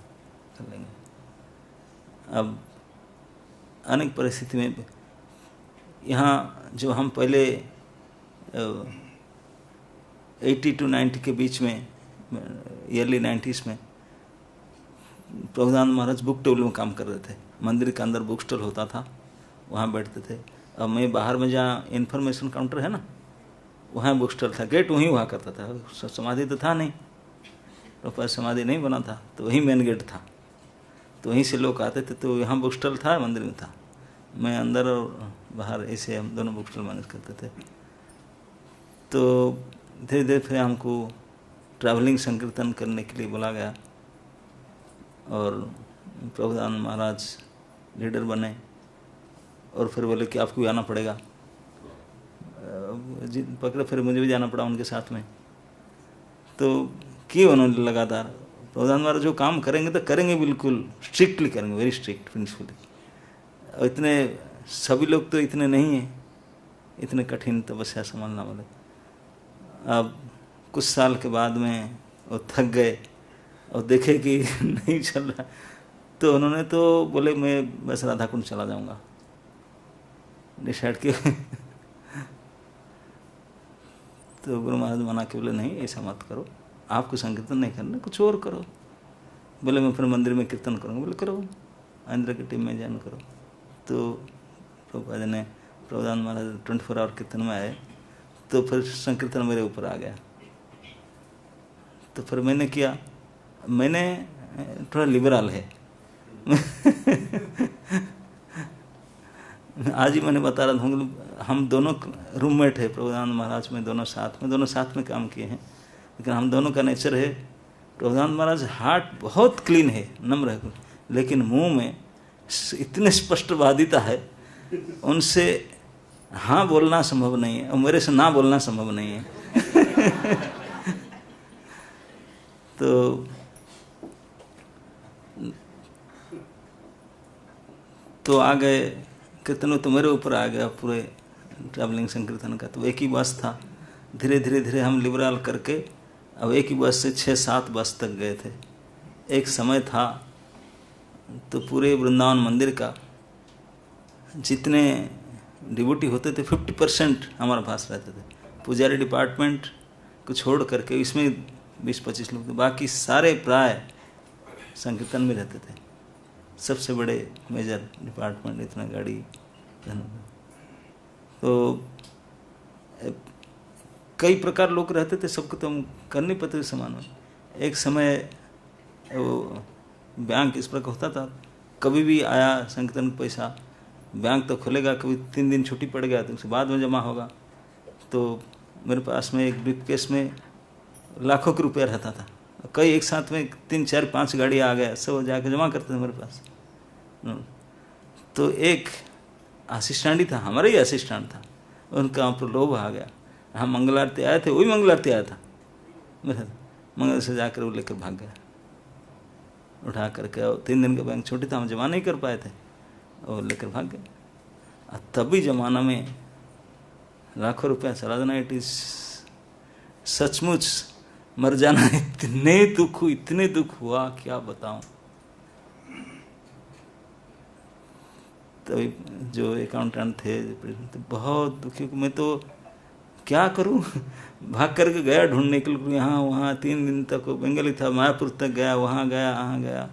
कर लेंगे। अब अनेक परिस्थिति में यहाँ जो हम पहले 80 to 90 के बीच में, ईयरली 90s में, प्रभुदानंद महाराज बुक टेबल में काम कर रहे थे। मंदिर के अंदर बुक स्टॉल होता था, वहाँ बैठते थे। अब मैं बाहर में जहाँ इन्फॉर्मेशन काउंटर है ना, वहाँ बुक स्टॉल था, गेट वहीं हुआ करता था। समाधि तो था नहीं, प्रॉपर समाधि नहीं बना था, तो वहीं मेन गेट था, तो वहीं से लोग आते थे। तो यहाँ बुक स्टॉल था, मंदिर में था, मैं अंदर और बाहर ऐसे हम दोनों बुक स्टॉल मैनेज करते थे। तो धीरे धीरे फिर हमको ट्रैवलिंग संकीर्तन करने के लिए बुला गया, और प्रभुदानंद महाराज लीडर बने, और फिर बोले कि आपको भी आना पड़ेगा। पकड़े, फिर मुझे भी जाना पड़ा उनके साथ में। तो किए उन्होंने लगातार। प्रभुदानंद महाराज जो काम करेंगे तो करेंगे, बिल्कुल स्ट्रिक्टली करेंगे, वेरी स्ट्रिक्ट प्रिंसिपली। इतने सभी लोग तो इतने नहीं हैं, इतने कठिन तपस्या संभालना वाले। अब कुछ साल के बाद में और थक गए और देखे कि नहीं चल रहा, तो उन्होंने तो बोले मैं बस राधा कुंड चला जाऊंगा, डिसाइड किया। तो गुरु महाराज मना के बोले नहीं ऐसा मत करो, आपको संकीर्तन नहीं करना, कुछ और करो। बोले मैं फिर मंदिर में कीर्तन करूँगा। बोले करो, आंध्र की टीम में ज्वाइन करो। तो प्रभुपाद जी ने, प्रभुदान महाराज 24 आवर कीर्तन में आए, तो फिर संकीर्तन मेरे ऊपर आ गया। तो फिर मैंने किया, मैंने थोड़ा लिबरल है आज ही मैंने बता रहा था, हम दोनों रूममेट है प्रभुदान महाराज में, दोनों साथ में काम किए हैं, लेकिन हम दोनों का नेचर है, प्रभुदान महाराज हार्ट बहुत क्लीन है, नम्र है, लेकिन मुंह में इतने स्पष्टवादिता है, उनसे हाँ बोलना संभव नहीं है और मेरे से ना बोलना संभव नहीं है तो आ गए कीर्तन, तो मेरे ऊपर आ गया पूरे ट्रैवलिंग संकीर्तन का। तो एक ही बस था, धीरे धीरे हम लिबरल करके अब एक ही बस से 6-7 बस तक गए थे। एक समय था तो पूरे वृंदावन मंदिर का जितने डिवोटी होते थे 50% हमारे पास रहते थे। पुजारी डिपार्टमेंट को छोड़ करके इसमें 20-25 लोग थे, बाकी सारे प्राय संकीर्तन में रहते थे। सबसे बड़े मेजर डिपार्टमेंट, इतना गाड़ी। तो कई प्रकार लोग रहते थे, सबको तो हम कर नहीं पाते समान में। एक समय वो बैंक इस प्रकार होता था, कभी भी आया संकीर्तन पैसा, बैंक तो खुलेगा, कभी 3 दिन छुट्टी पड़ गया तो उसके बाद में जमा होगा। तो मेरे पास में एक ब्रीफकेस में लाखों के रुपया रहता था, कई एक साथ में 3-4-5 गाड़ी आ गया, सब जाके जमा करते थे मेरे पास। तो एक असिस्टेंट ही था, हमारा ही असिस्टेंट था, उनका पर लोभ आ गया। हम मंगल आरती आए थे, वही मंगल आरती आया था मेरा, मंगल से जाकर वो लेकर भाग गया, उठा करके। 3 दिन का बैंक छुट्टी था, हम जमा नहीं कर पाए थे, और लेकर भाग गए। तभी जमाना में लाखों रुपया चला देना, इट इज सचमुच मर जाना। इतने दुख हुआ क्या बताऊं। तभी जो अकाउंटेंट थे बहुत दुखी, मैं तो क्या करूं भाग करके गया ढूंढने के लिए, यहाँ वहाँ 3 दिन तक बंगाली था, मायापुर तक गया, वहाँ गया,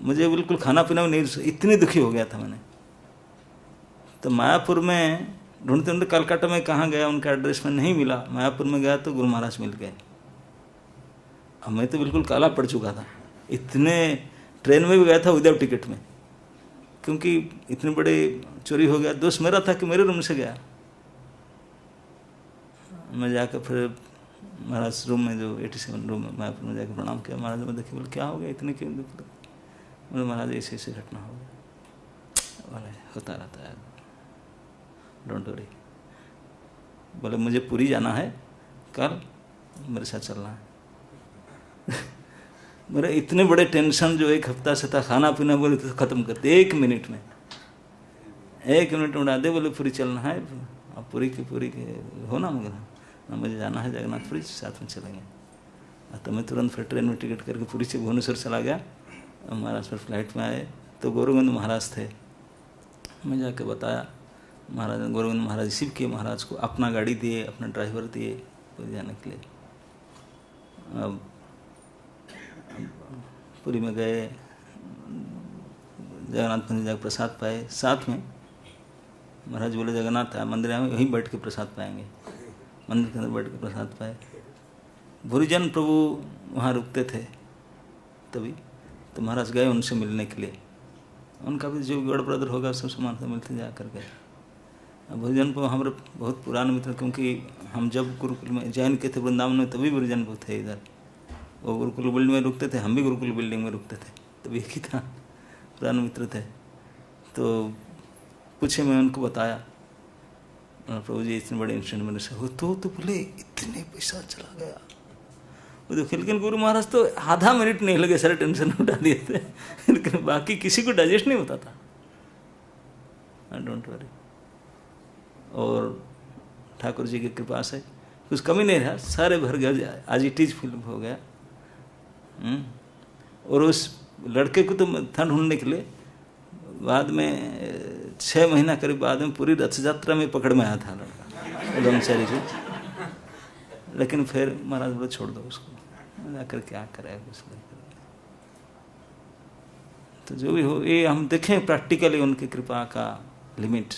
मुझे बिल्कुल खाना पीना भी नहीं, इतनी दुखी हो गया था मैंने। तो मायापुर में ढूंढते कलकत्ता में कहाँ गया, उनका एड्रेस में नहीं मिला। मायापुर में गया तो गुरु महाराज मिल गए। अब मैं तो बिल्कुल काला पड़ चुका था, इतने ट्रेन में भी गया था विदाउट टिकट में, क्योंकि इतने बड़े चोरी हो गया। दोस्त मेरा था कि मेरे रूम से गया। मैं जाकर फिर महाराज रूम में, जो 87 रूम में मायापुर में जाकर प्रणाम किया। महाराज में देखे, बोले क्या हो गया, इतने क्यों दुख लगे? बोले महाराज ऐसे घटना हो गया। बोले होता रहता है, डोंट वरी। बोले मुझे पुरी जाना है कल, मेरे साथ चलना है। मेरे इतने बड़े टेंशन जो 1 हफ्ता से था, खाना पीना बोले तो खत्म करते 1 मिनट में, 1 मिनट में उड़ा दे। बोले पूरी चलना है, अब पूरी के हो ना, मगर ना मुझे जाना है जगन्नाथपुरी, साथ में चलेंगे। तो मैं तुरंत फिर ट्रेन में टिकट करके पुरी से भुवनेश्वर चला गया। महाराज फिर फ्लाइट में आए तो गौरगोविंद महाराज थे। मैं जाके बताया, महाराज गौरगोविंद महाराज रिसीव किए महाराज को, अपना गाड़ी दिए, अपना ड्राइवर दिए पुरी जाने के लिए। अब पुरी में गए, जगन्नाथ मंदिर जाकर प्रसाद पाए। साथ में महाराज बोले जगन्नाथ मंदिर आए, वहीं बैठ के प्रसाद पाएंगे। मंदिर के अंदर बैठ के प्रसाद पाए। भूरिजन प्रभु वहाँ रुकते थे तभी, तो महाराज गए उनसे मिलने के लिए। उनका भी जो गढ़ ब्रदर होगा सब सामान से मिलते जा कर गए। भूरिजन प्रभु हमारे बहुत पुराने मित्र, क्योंकि हम जब गुरुकुल में जैन के थे वृंदावन में, तभी भूरिजन प्रभु थे इधर। वो गुरुकुल बिल्डिंग में रुकते थे, हम भी गुरुकुल बिल्डिंग में रुकते थे, तभी एक ही था, पुराने मित्र थे। तो पूछे, मैं उनको बताया, प्रभु जी इतने बड़े इंसिडेंट मेरे से हो, तो बोले इतने पैसा चला गया। वो देखिए, लेकिन गुरु महाराज तो आधा मिनट नहीं लगे, सारे टेंशन उठा दिए थे, लेकिन बाकी किसी को डाइजेस्ट नहीं होता था। Don't worry. और ठाकुर जी की कृपा से कुछ कमी नहीं रहा, सारे भर गए, आज इट इज फिल्म हो गया। और उस लड़के को तो था ढूंढने के लिए, बाद में 6 महीना करीब बाद में पूरी रथ यात्रा में पकड़ में आया था लड़का ब्रह्मचारी जी। लेकिन फिर महाराज बोले छोड़ दो उसको, जाकर क्या करे कुछ नहीं। तो जो भी हो, ये हम देखें प्रैक्टिकली उनकी कृपा का लिमिट।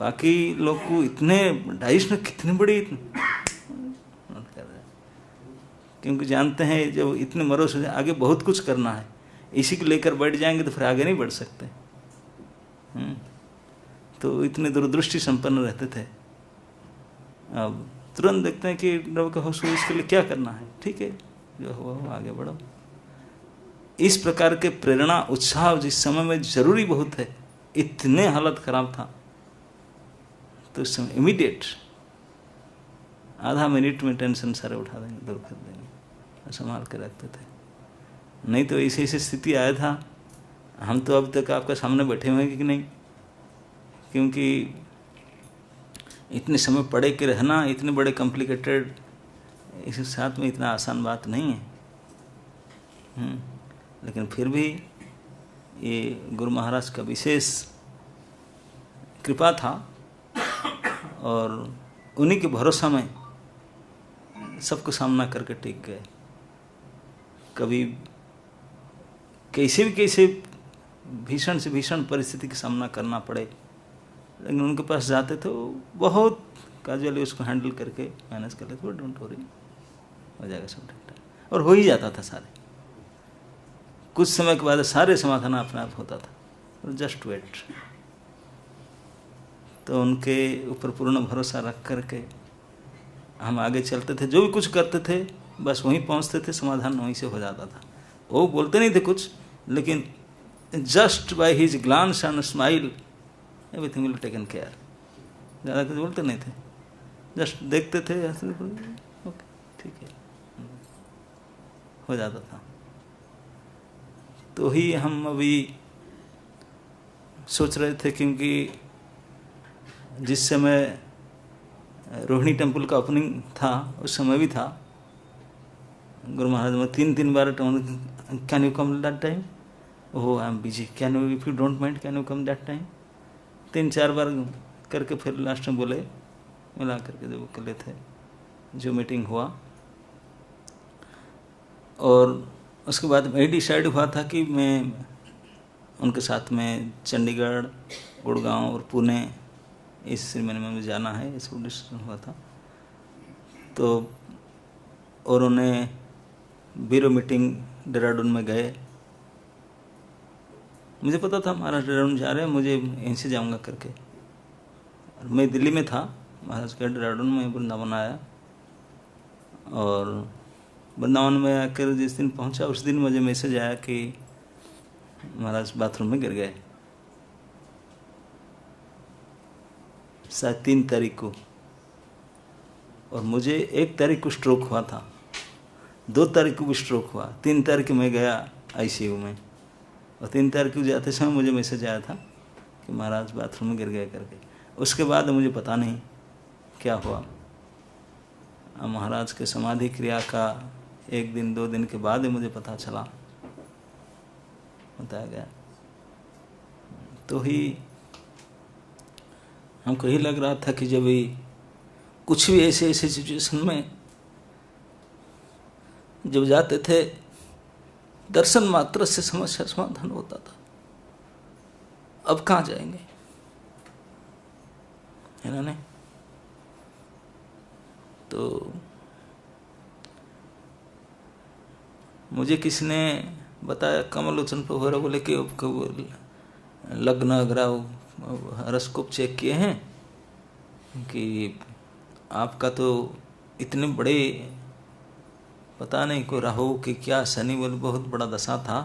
बाकी लोग को इतने डाइस में कितनी बड़ी कर रहे, क्योंकि जानते हैं जब इतने मरोस हो जाए आगे बहुत कुछ करना है, इसी को लेकर बैठ जाएंगे तो फिर आगे नहीं बढ़ सकते। तो इतने दूरदृष्टि संपन्न रहते थे। अब तुरंत देखते हैं कि रब का होश, इसके लिए क्या करना है, ठीक है जो हुआ हो आगे बढ़ो। इस प्रकार के प्रेरणा उत्साह जिस समय में जरूरी बहुत है, इतने हालत खराब था तो उस समय इमीडिएट आधा मिनट में टेंशन सारे उठा देंगे, दूर कर देंगे, संभाल के रखते थे। नहीं तो ऐसी ऐसी स्थिति आया था, हम तो अब तक आपके सामने बैठे हुए हैं कि नहीं, क्योंकि इतने समय पढ़े के रहना, इतने बड़े कॉम्प्लिकेटेड इस साथ में इतना आसान बात नहीं है। लेकिन फिर भी ये गुरु महाराज का विशेष कृपा था, और उन्हीं के भरोसा में सबको सामना करके टिक गए। कभी कैसे भीषण से भीषण परिस्थिति का सामना करना पड़े, लेकिन उनके पास जाते तो बहुत कैजुअली उसको हैंडल करके मैनेज कर लेते, डोंट वरी हो जाएगा सब ठीक। और हो ही जाता था सारे, कुछ समय के बाद सारे समाधान अपने आप होता था। Just wait. तो उनके ऊपर पूर्ण भरोसा रख करके हम आगे चलते थे, जो भी कुछ करते थे बस वहीं पहुंचते थे, समाधान वहीं से हो जाता था। वो बोलते नहीं थे कुछ, लेकिन just by his glance and smile everything will taken care. ज़्यादा कुछ बोलते नहीं थे, जस्ट देखते थे, ओके ठीक है, हो जाता था। तो ही हम अभी सोच रहे थे, क्योंकि जिस समय रोहिणी टेम्पल का ओपनिंग था उस समय भी था, गुरु महाराज में 3 बार can you come that time, oh I am busy, can you if you don't mind can you come that time, 3-4 बार करके फिर लास्ट में बोले, मिला करके जो कले थे जो मीटिंग हुआ। और उसके बाद मैं डिसाइड हुआ था कि मैं उनके साथ में चंडीगढ़, गुड़गांव और पुणे इस सेरेमनी में जाना है, इस डिसीजन हुआ था। तो और उन्हें ब्यूरो मीटिंग देहरादून में गए। मुझे पता था महाराज देहरादून जा रहे हैं, मुझे यहीं से जाऊँगा करके। और मैं दिल्ली में था, महाराज के देहरादून में वृंदावन आया, और वृंदावन में आकर जिस दिन पहुंचा उस दिन मुझे मैसेज आया कि महाराज बाथरूम में गिर गए, शायद 3 तारीख को। और मुझे 1 तारीख को स्ट्रोक हुआ था, 2 तारीख को भी स्ट्रोक हुआ, 3 तारीख को मैं गया आईसीयू में, और 3 तारीख को जाते समय मुझे मैसेज आया था कि महाराज बाथरूम में गिर गए करके। उसके बाद मुझे पता नहीं क्या हुआ। महाराज के समाधि क्रिया का 1 दिन 2 दिन के बाद मुझे पता चला, बताया गया। तो ही हमको ही लग रहा था कि जब भी कुछ भी ऐसे सिचुएशन में जब जाते थे, दर्शन मात्र से समस्या समाधान होता था। अब कहाँ जाएंगे, है ना? नहीं तो मुझे किसी ने बताया, कमलोचन पर हो रहा, बोले कि लग्न अग्रह हॉरोस्कोप चेक किए हैं कि आपका तो इतने बड़े पता नहीं को राहु कि क्या शनि बोले बहुत बड़ा दशा था,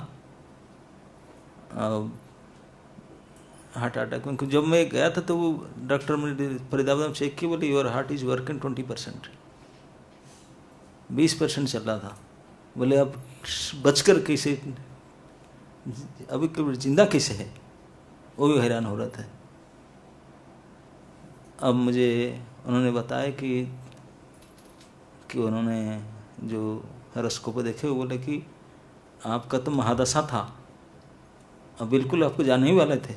हार्ट अटैक में। जब मैं गया था तो वो डॉक्टर ने फरीदाबाद में चेक किया, बोले योर हार्ट इज वर्किंग 20%, 20% चल रहा था। बोले अब बचकर कैसे, अभी जिंदा कैसे है, वो भी हैरान हो रहा था। अब मुझे उन्होंने बताया कि उन्होंने जो हॉरोस्कोप देखे वो बोले कि आपका तो महादशा था, अब बिल्कुल आपको जाने ही वाले थे,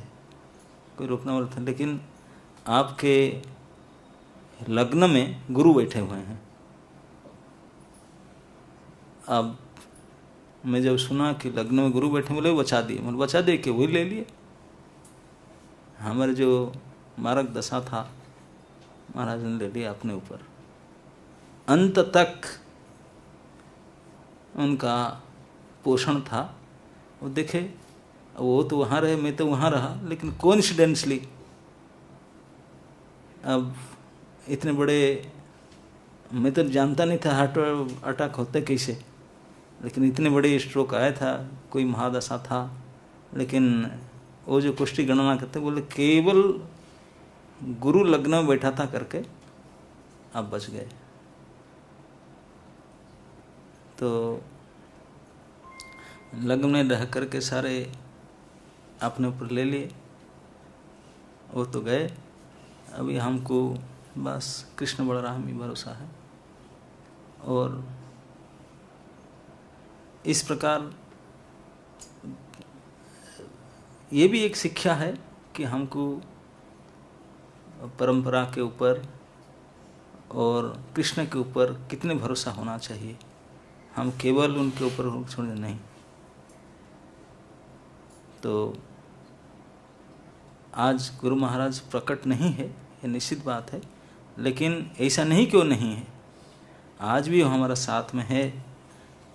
कोई रोकने वाला था, लेकिन आपके लग्न में गुरु बैठे हुए हैं। अब मैं जब सुना कि लग्न में गुरु बैठे, बोले बचा दिए, मतलब बचा दे के वही ले लिए। हमारे जो मारक दशा था महाराज ने ले लिया अपने ऊपर। अंत तक उनका पोषण था। वो देखे वो तो वहाँ रहे, मैं तो वहाँ रहा, लेकिन कोइंसिडेंसली अब इतने बड़े, मैं तो जानता नहीं था हार्ट अटैक होते कैसे, लेकिन इतने बड़े स्ट्रोक आया था, कोई महादशा था। लेकिन वो जो कुष्ठी गणना करते बोले केवल गुरु लग्न में बैठा था करके आप बच गए। तो लग्न में रह करके सारे अपने ऊपर ले लिए, वो तो गए। अभी हमको बस कृष्ण बलराम ही भरोसा है। और इस प्रकार ये भी एक शिक्षा है कि हमको परंपरा के ऊपर और कृष्ण के ऊपर कितने भरोसा होना चाहिए। हम केवल उनके ऊपर छोड़े नहीं। तो आज गुरु महाराज प्रकट नहीं है, ये निश्चित बात है, लेकिन ऐसा नहीं क्यों नहीं है, आज भी वो हमारा साथ में है,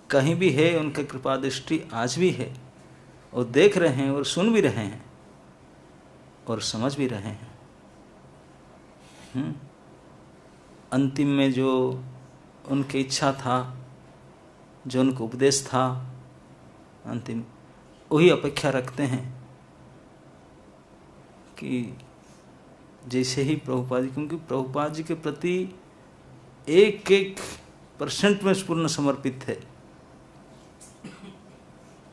कहीं भी है, उनकी कृपा दृष्टि आज भी है, और देख रहे हैं और सुन भी रहे हैं और समझ भी रहे हैं। अंतिम में जो उनकी इच्छा था, जो उनको उपदेश था, अंतिम वही अपेक्षा रखते हैं कि जैसे ही प्रभुपाद जी, क्योंकि प्रभुपाद जी के प्रति 1% में पूर्ण समर्पित थे,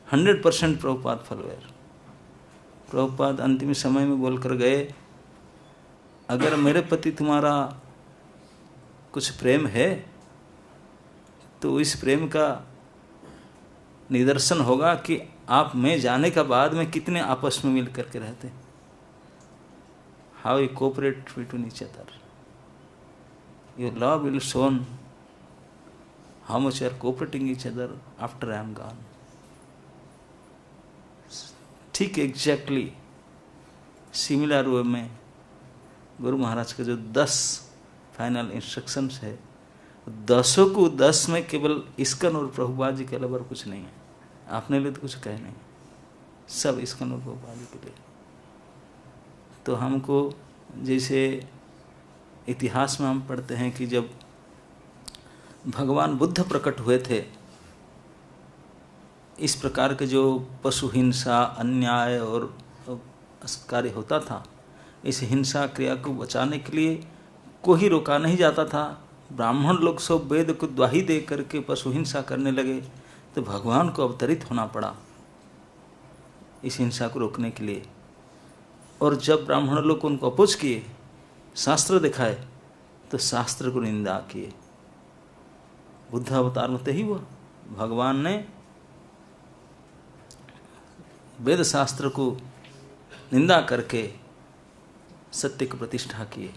100% प्रभुपाद फॉलोअर। प्रभुपाद अंतिम समय में बोलकर गए, अगर मेरे प्रति तुम्हारा कुछ प्रेम है तो इस प्रेम का निदर्शन होगा कि आप मैं जाने का बाद में कितने आपस में मिल करके रहते, how you cooperate between each other, your love will shown how much you are cooperating each other after I am gone. ठीक एग्जैक्टली सिमिलर वे में गुरु महाराज के जो 10 फाइनल इंस्ट्रक्शंस है, 10 को 10 में केवल इस्कन और प्रभुपाद जी के अलावा कुछ नहीं है। आपने लिए तो कुछ कहे नहीं, सब इस्कन और प्रभुपाद जी के लिए। तो हमको जैसे इतिहास में हम पढ़ते हैं कि जब भगवान बुद्ध प्रकट हुए थे, इस प्रकार के जो पशु हिंसा, अन्याय और कार्य होता था, इस हिंसा क्रिया को बचाने के लिए कोई रोका नहीं जाता था। ब्राह्मण लोग सब वेद को द्वाही दे करके पशु हिंसा करने लगे, तो भगवान को अवतरित होना पड़ा इस हिंसा को रोकने के लिए। और जब ब्राह्मण लोग उनको अपोज किए, शास्त्र दिखाए, तो शास्त्र को निंदा किए। बुद्ध अवतार में तो ही हुआ, भगवान ने वेद शास्त्र को निंदा करके सत्य की प्रतिष्ठा किए।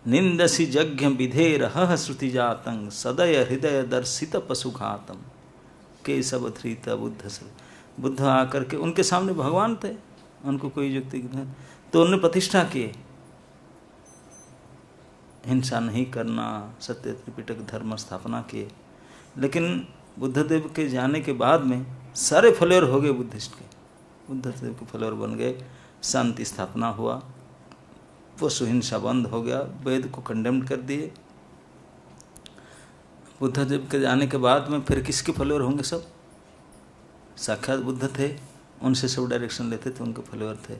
निंदसी यज्ञ विधेरह श्रुति जातं सदय हृदय दर्शित पशुघातम के सब धृत बुद्ध से। बुद्ध आकर के उनके सामने भगवान थे, उनको कोई युक्ति तो उन्होंने प्रतिष्ठा किए, हिंसा नहीं करना, सत्य त्रिपिटक धर्म स्थापना किए। लेकिन बुद्धदेव के जाने के बाद में सारे फॉलोअर हो गए बुद्धिस्ट के, बुद्धदेव के फॉलोअर बन गए, शांति स्थापना हुआ, पशु हिंसा बंद हो गया, वेद को कंडेम कर दिए। बुद्धदेव के जाने के बाद में फिर किसके फॉलोअर होंगे? सब साक्षात बुद्ध थे, उनसे सब डायरेक्शन लेते थे, उनके फॉलोअर थे।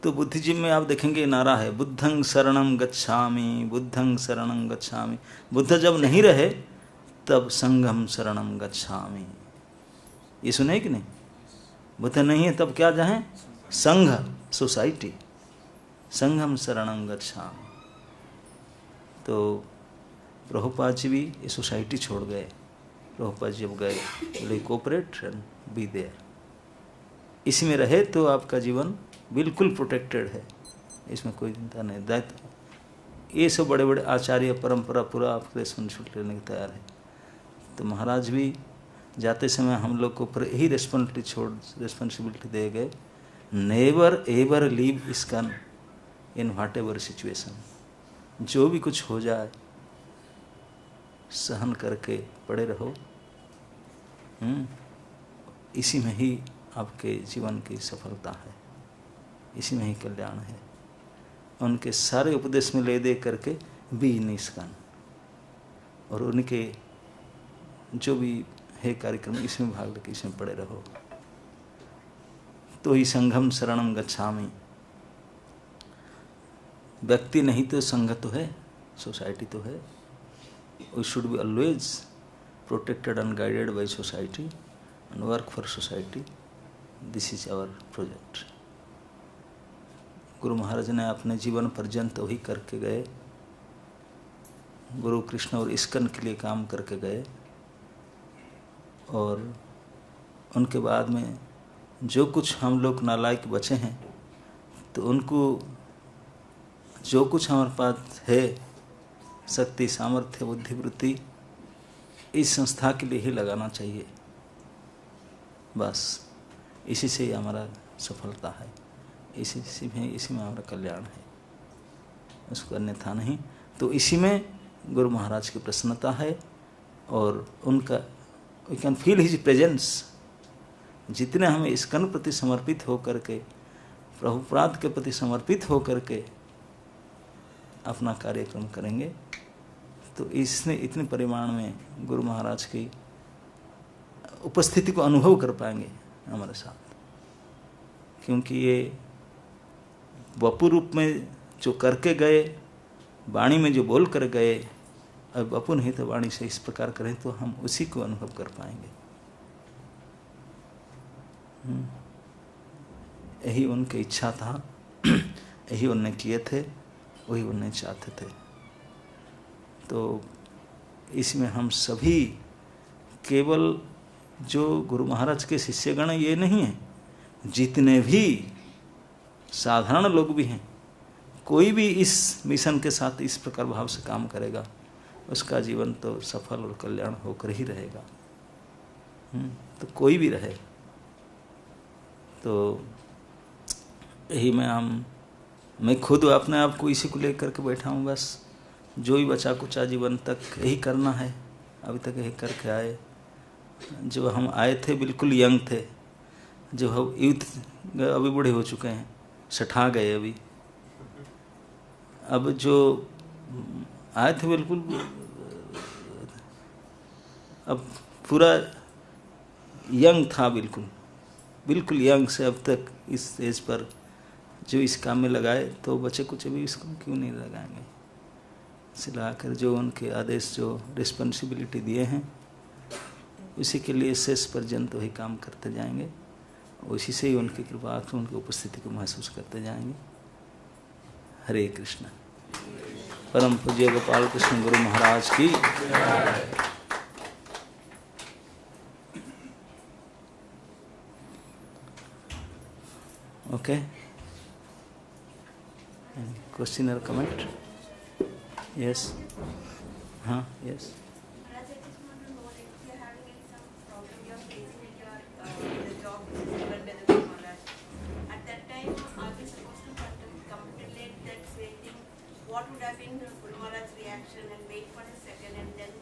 तो बुद्धिज्म में आप देखेंगे नारा है, बुद्धं शरणं गच्छामि, बुद्धं शरणं गच्छामि। बुद्ध जब नहीं रहे तब संघं शरणं गच्छामि, ये सुने कि नहीं? बुद्ध नहीं है तब क्या जाएं? संघ, सोसाइटी, संघम शरणं गच्छामि। तो प्रभुपाद जी भी ये सोसाइटी छोड़ गए। प्रभुपाद जी अब गए, बोले कोऑपरेट एंड बी देयर, इसमें रहे तो आपका जीवन बिल्कुल प्रोटेक्टेड है, इसमें कोई चिंता नहीं। दायित्व ये सब बड़े बड़े आचार्य परंपरा पूरा आपके रिस्पॉन्सिबिलिटी लेने के तैयार है। तो महाराज भी जाते समय हम लोग को ऊपर यही रिस्पॉन्सिबिलिटी दे गए, never ever leave ISKCON in what ever situation. जो भी कुछ हो जाए सहन करके पड़े रहो, इसी में ही आपके जीवन की सफलता है, इसी में ही कल्याण है। उनके सारे उपदेश में ले दे करके बी निष्काम, और उनके जो भी है कार्यक्रम इसमें भाग लेके इसमें पड़े रहो। तो ही संघम शरणम गच्छामि। व्यक्ति नहीं तो संघ तो है, सोसाइटी तो है। We should be always protected and guided by society and work for society. This is our project. Guru Maharaj ने अपने जीवन पर्यंत वही करके गए, गुरु कृष्ण और इस्कन के लिए काम करके गए, और उनके बाद में जो कुछ हम लोग नालायक बचे हैं, तो उनको जो कुछ हमारे पास है, शक्ति, सामर्थ्य, बुद्धि, वृत्ति, इस संस्था के लिए ही लगाना चाहिए। बस इसी से ही हमारा सफलता है, इसी में हमारा कल्याण है, उसको अन्यथा नहीं। तो इसी में गुरु महाराज की प्रसन्नता है, और उनका we can feel his presence. जितने हमें इस्कन प्रति समर्पित होकर के, प्रभुपाद के प्रति समर्पित होकर के अपना कार्यक्रम करेंगे, तो इसने इतने परिमाण में गुरु महाराज की उपस्थिति को अनुभव कर पाएंगे हमारे साथ। क्योंकि ये वपु रूप में जो करके गए, वाणी में जो बोल कर गए, अब वपु नहीं तो वाणी से इस प्रकार करें तो हम उसी को अनुभव कर पाएंगे। यही उनकी इच्छा था, यही उन्होंने किए थे, वही उन्हें चाहते थे। तो इसमें हम सभी, केवल जो गुरु महाराज के शिष्यगण ये नहीं है, जितने भी साधारण लोग भी हैं, कोई भी इस मिशन के साथ इस प्रकार भाव से काम करेगा, उसका जीवन तो सफल और कल्याण होकर ही रहेगा। तो कोई भी रहे, तो यही मैं खुद अपने आप को इसी को लेकर के बैठा हूँ। बस जो भी बचा कुचा जीवन तक यही करना है, अभी तक यही करके आए। जो हम आए थे बिल्कुल यंग थे, जो हम यूथ अभी बूढ़े हो चुके हैं, सठा गए अभी। अब जो आए थे बिल्कुल, अब पूरा यंग था, बिल्कुल यंग से अब तक इस एज पर जो इस काम में लगाए, तो बच्चे कुछ अभी इसको क्यों नहीं लगाएंगे। इसे लगाकर जो उनके आदेश, जो रिस्पॉन्सिबिलिटी दिए हैं, उसी के लिए शेष पर्यंत वही काम करते जाएंगे, उसी से ही उनकी कृपा, उनकी उपस्थिति को महसूस करते जाएंगे। हरे कृष्ण। परम पूज्य गोपाल कृष्ण गुरु महाराज की। Okay, question or comment? Yes. Yes. Maharaj, I just want to know, like, if you're having some problem you're facing in your the job which is given by the Guru Maharaj, at that time, are we supposed to contemplate that same thing? What would have been the Guru Maharaj's reaction, and wait for a second and then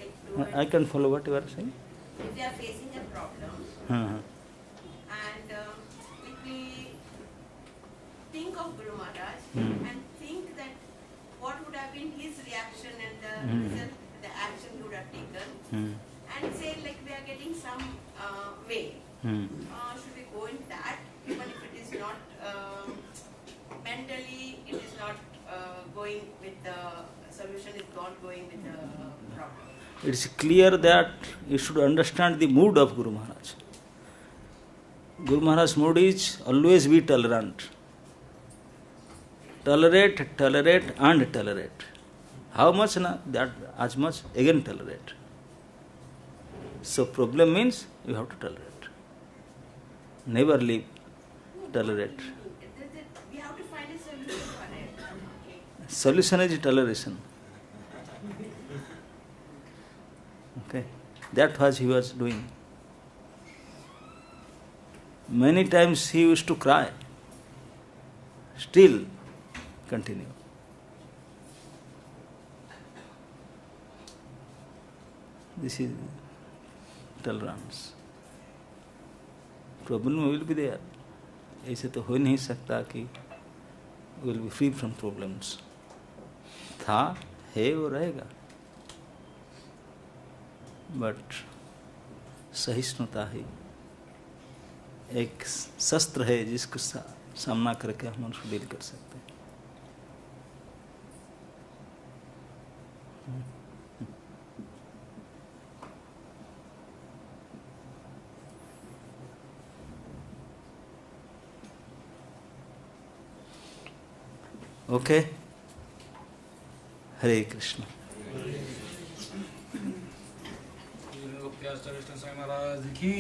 like do it? I can follow what you are saying. If you are facing a problem, and if we think of Guru Maharaj and think that what would have been his reaction and the result, the action he would have taken, and say like we are getting some way, should we go in that, even if it is not mentally, it is not going with the solution, is not going with the problem. It's clear that you should understand the mood of Guru Maharaj. Guru Maharaj's mood is always be tolerant. tolerate, tolerate and tolerate. How much? That as much, again tolerate. So problem means you have to tolerate. Never leave, tolerate. We have to find a solution for it. Okay. Solution is toleration. Okay, that was he was doing. Many times he used to cry. Still continue. This is tolerance. Problem will be there. ऐसे तो हो नहीं सकता कि will be free from problems. था, है, वो रहेगा. But सहिष्णुता ही एक शस्त्र है जिसको सामना करके हम उसको डील कर सकते हैं. ओके, हरे कृष्ण. महाराज की